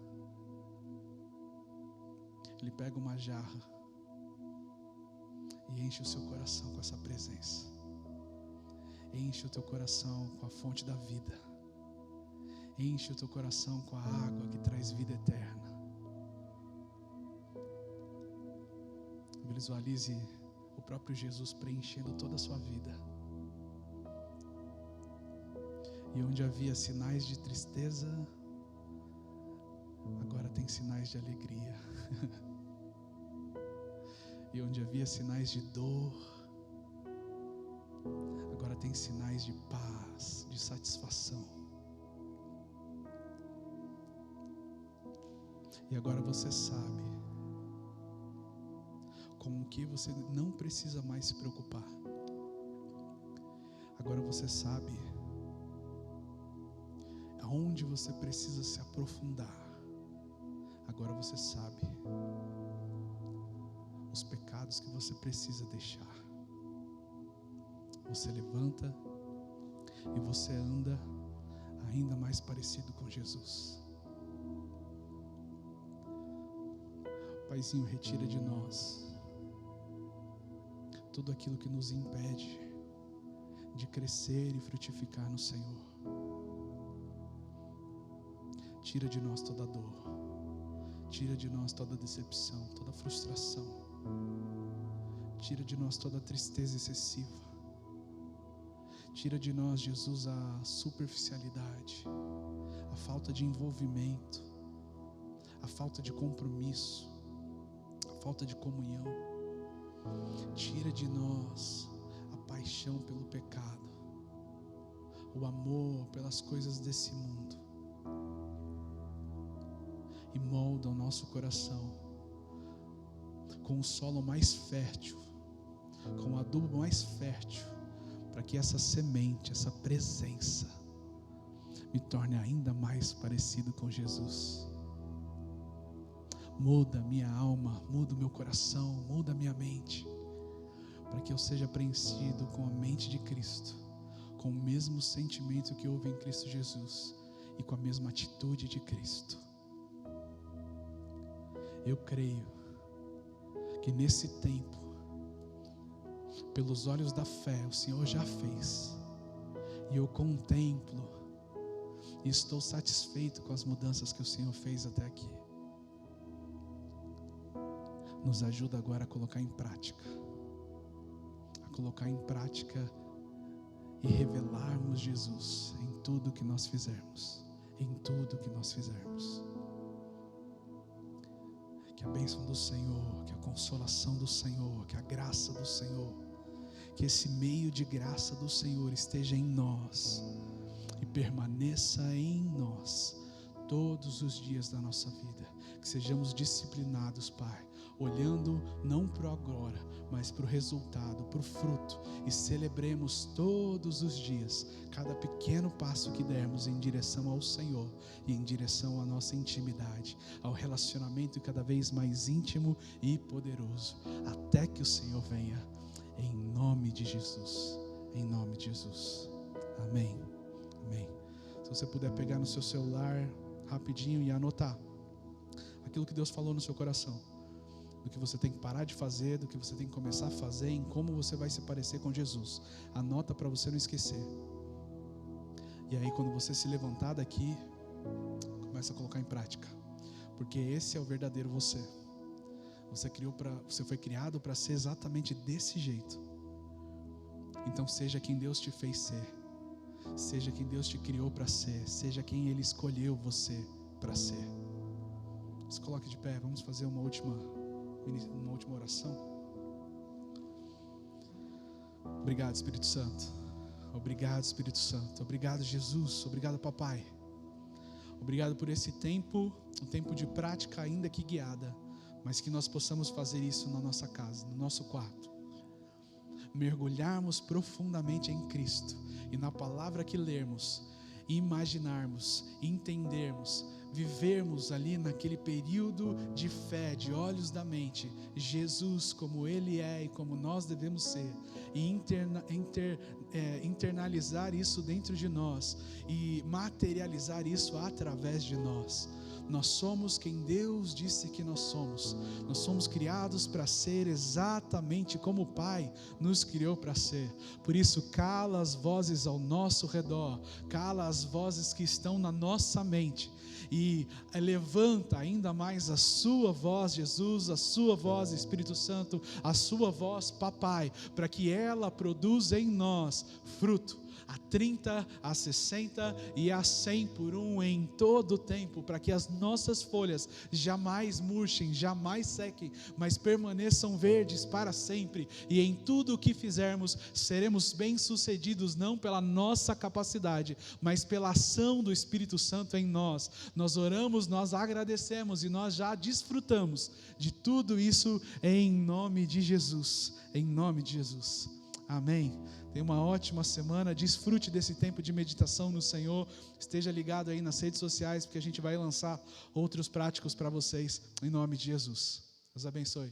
Ele pega uma jarra e enche o seu coração com essa presença. Enche o teu coração com a fonte da vida. Enche o teu coração com a água que traz vida eterna. Visualize o próprio Jesus preenchendo toda a sua vida. E onde havia sinais de tristeza, agora tem sinais de alegria. E onde havia sinais de dor, agora tem sinais de paz, de satisfação. E agora você sabe com o que você não precisa mais se preocupar. Agora você sabe aonde você precisa se aprofundar. Agora você sabe os pecados que você precisa deixar. Você levanta e você anda ainda mais parecido com Jesus. Paizinho, retira de nós tudo aquilo que nos impede de crescer e frutificar no Senhor. Tira de nós toda dor, tira de nós toda decepção, toda frustração, tira de nós toda tristeza excessiva, tira de nós, Jesus, a superficialidade, a falta de envolvimento, a falta de compromisso, a falta de comunhão. Tira de nós a paixão pelo pecado, o amor pelas coisas desse mundo, e molda o nosso coração com o solo mais fértil, com o adubo mais fértil, para que essa semente, essa presença me torne ainda mais parecido com Jesus. Muda minha alma, muda o meu coração, muda a minha mente, para que eu seja preenchido com a mente de Cristo, com o mesmo sentimento que houve em Cristo Jesus e com a mesma atitude de Cristo. Eu creio que nesse tempo, pelos olhos da fé, o Senhor já fez, e eu contemplo e estou satisfeito com as mudanças que o Senhor fez até aqui. Nos ajuda agora a colocar em prática, e revelarmos Jesus em tudo que nós fizermos, Que a bênção do Senhor, que a consolação do Senhor, que a graça do Senhor, que esse meio de graça do Senhor esteja em nós e permaneça em nós todos os dias da nossa vida. Que sejamos disciplinados, Pai, olhando não para o agora, mas para o resultado, para o fruto, e celebremos todos os dias cada pequeno passo que dermos em direção ao Senhor e em direção à nossa intimidade, ao relacionamento cada vez mais íntimo e poderoso, até que o Senhor venha, em nome de Jesus, amém. Se você puder pegar no seu celular rapidinho e anotar aquilo que Deus falou no seu coração, do que você tem que parar de fazer, do que você tem que começar a fazer, em como você vai se parecer com Jesus. Anota para você não esquecer. E aí, quando você se levantar daqui, começa a colocar em prática, porque esse é o verdadeiro você. Você foi criado para ser exatamente desse jeito. Então seja quem Deus te fez ser, seja quem Deus te criou para ser, seja quem Ele escolheu você para ser. Se coloque de pé, vamos fazer uma última oração. Obrigado, Espírito Santo. Obrigado, Jesus. Obrigado, Papai. Obrigado por esse tempo, um tempo de prática ainda que guiada, mas que nós possamos fazer isso na nossa casa, no nosso quarto. Mergulharmos profundamente em Cristo e na palavra que lermos, imaginarmos, entendermos, vivermos ali naquele período de fé, de olhos da mente, Jesus como Ele é e como nós devemos ser, e internalizar isso dentro de nós e materializar isso através de nós. Nós somos quem Deus disse que nós somos. Nós somos criados para ser exatamente como o Pai nos criou para ser. Por isso, cala as vozes ao nosso redor, cala as vozes que estão na nossa mente e levanta ainda mais a sua voz, Jesus, a sua voz, Espírito Santo, a sua voz, Papai, para que ela produza em nós fruto, a 30, a 60 e a 100 por um em todo o tempo, para que as nossas folhas jamais murchem, jamais sequem, mas permaneçam verdes para sempre, e em tudo o que fizermos, seremos bem-sucedidos, não pela nossa capacidade, mas pela ação do Espírito Santo em nós. Nós oramos, nós agradecemos, e nós já desfrutamos de tudo isso em nome de Jesus, amém. Tenha uma ótima semana, desfrute desse tempo de meditação no Senhor, esteja ligado aí nas redes sociais, porque a gente vai lançar outros práticos para vocês, em nome de Jesus. Deus abençoe.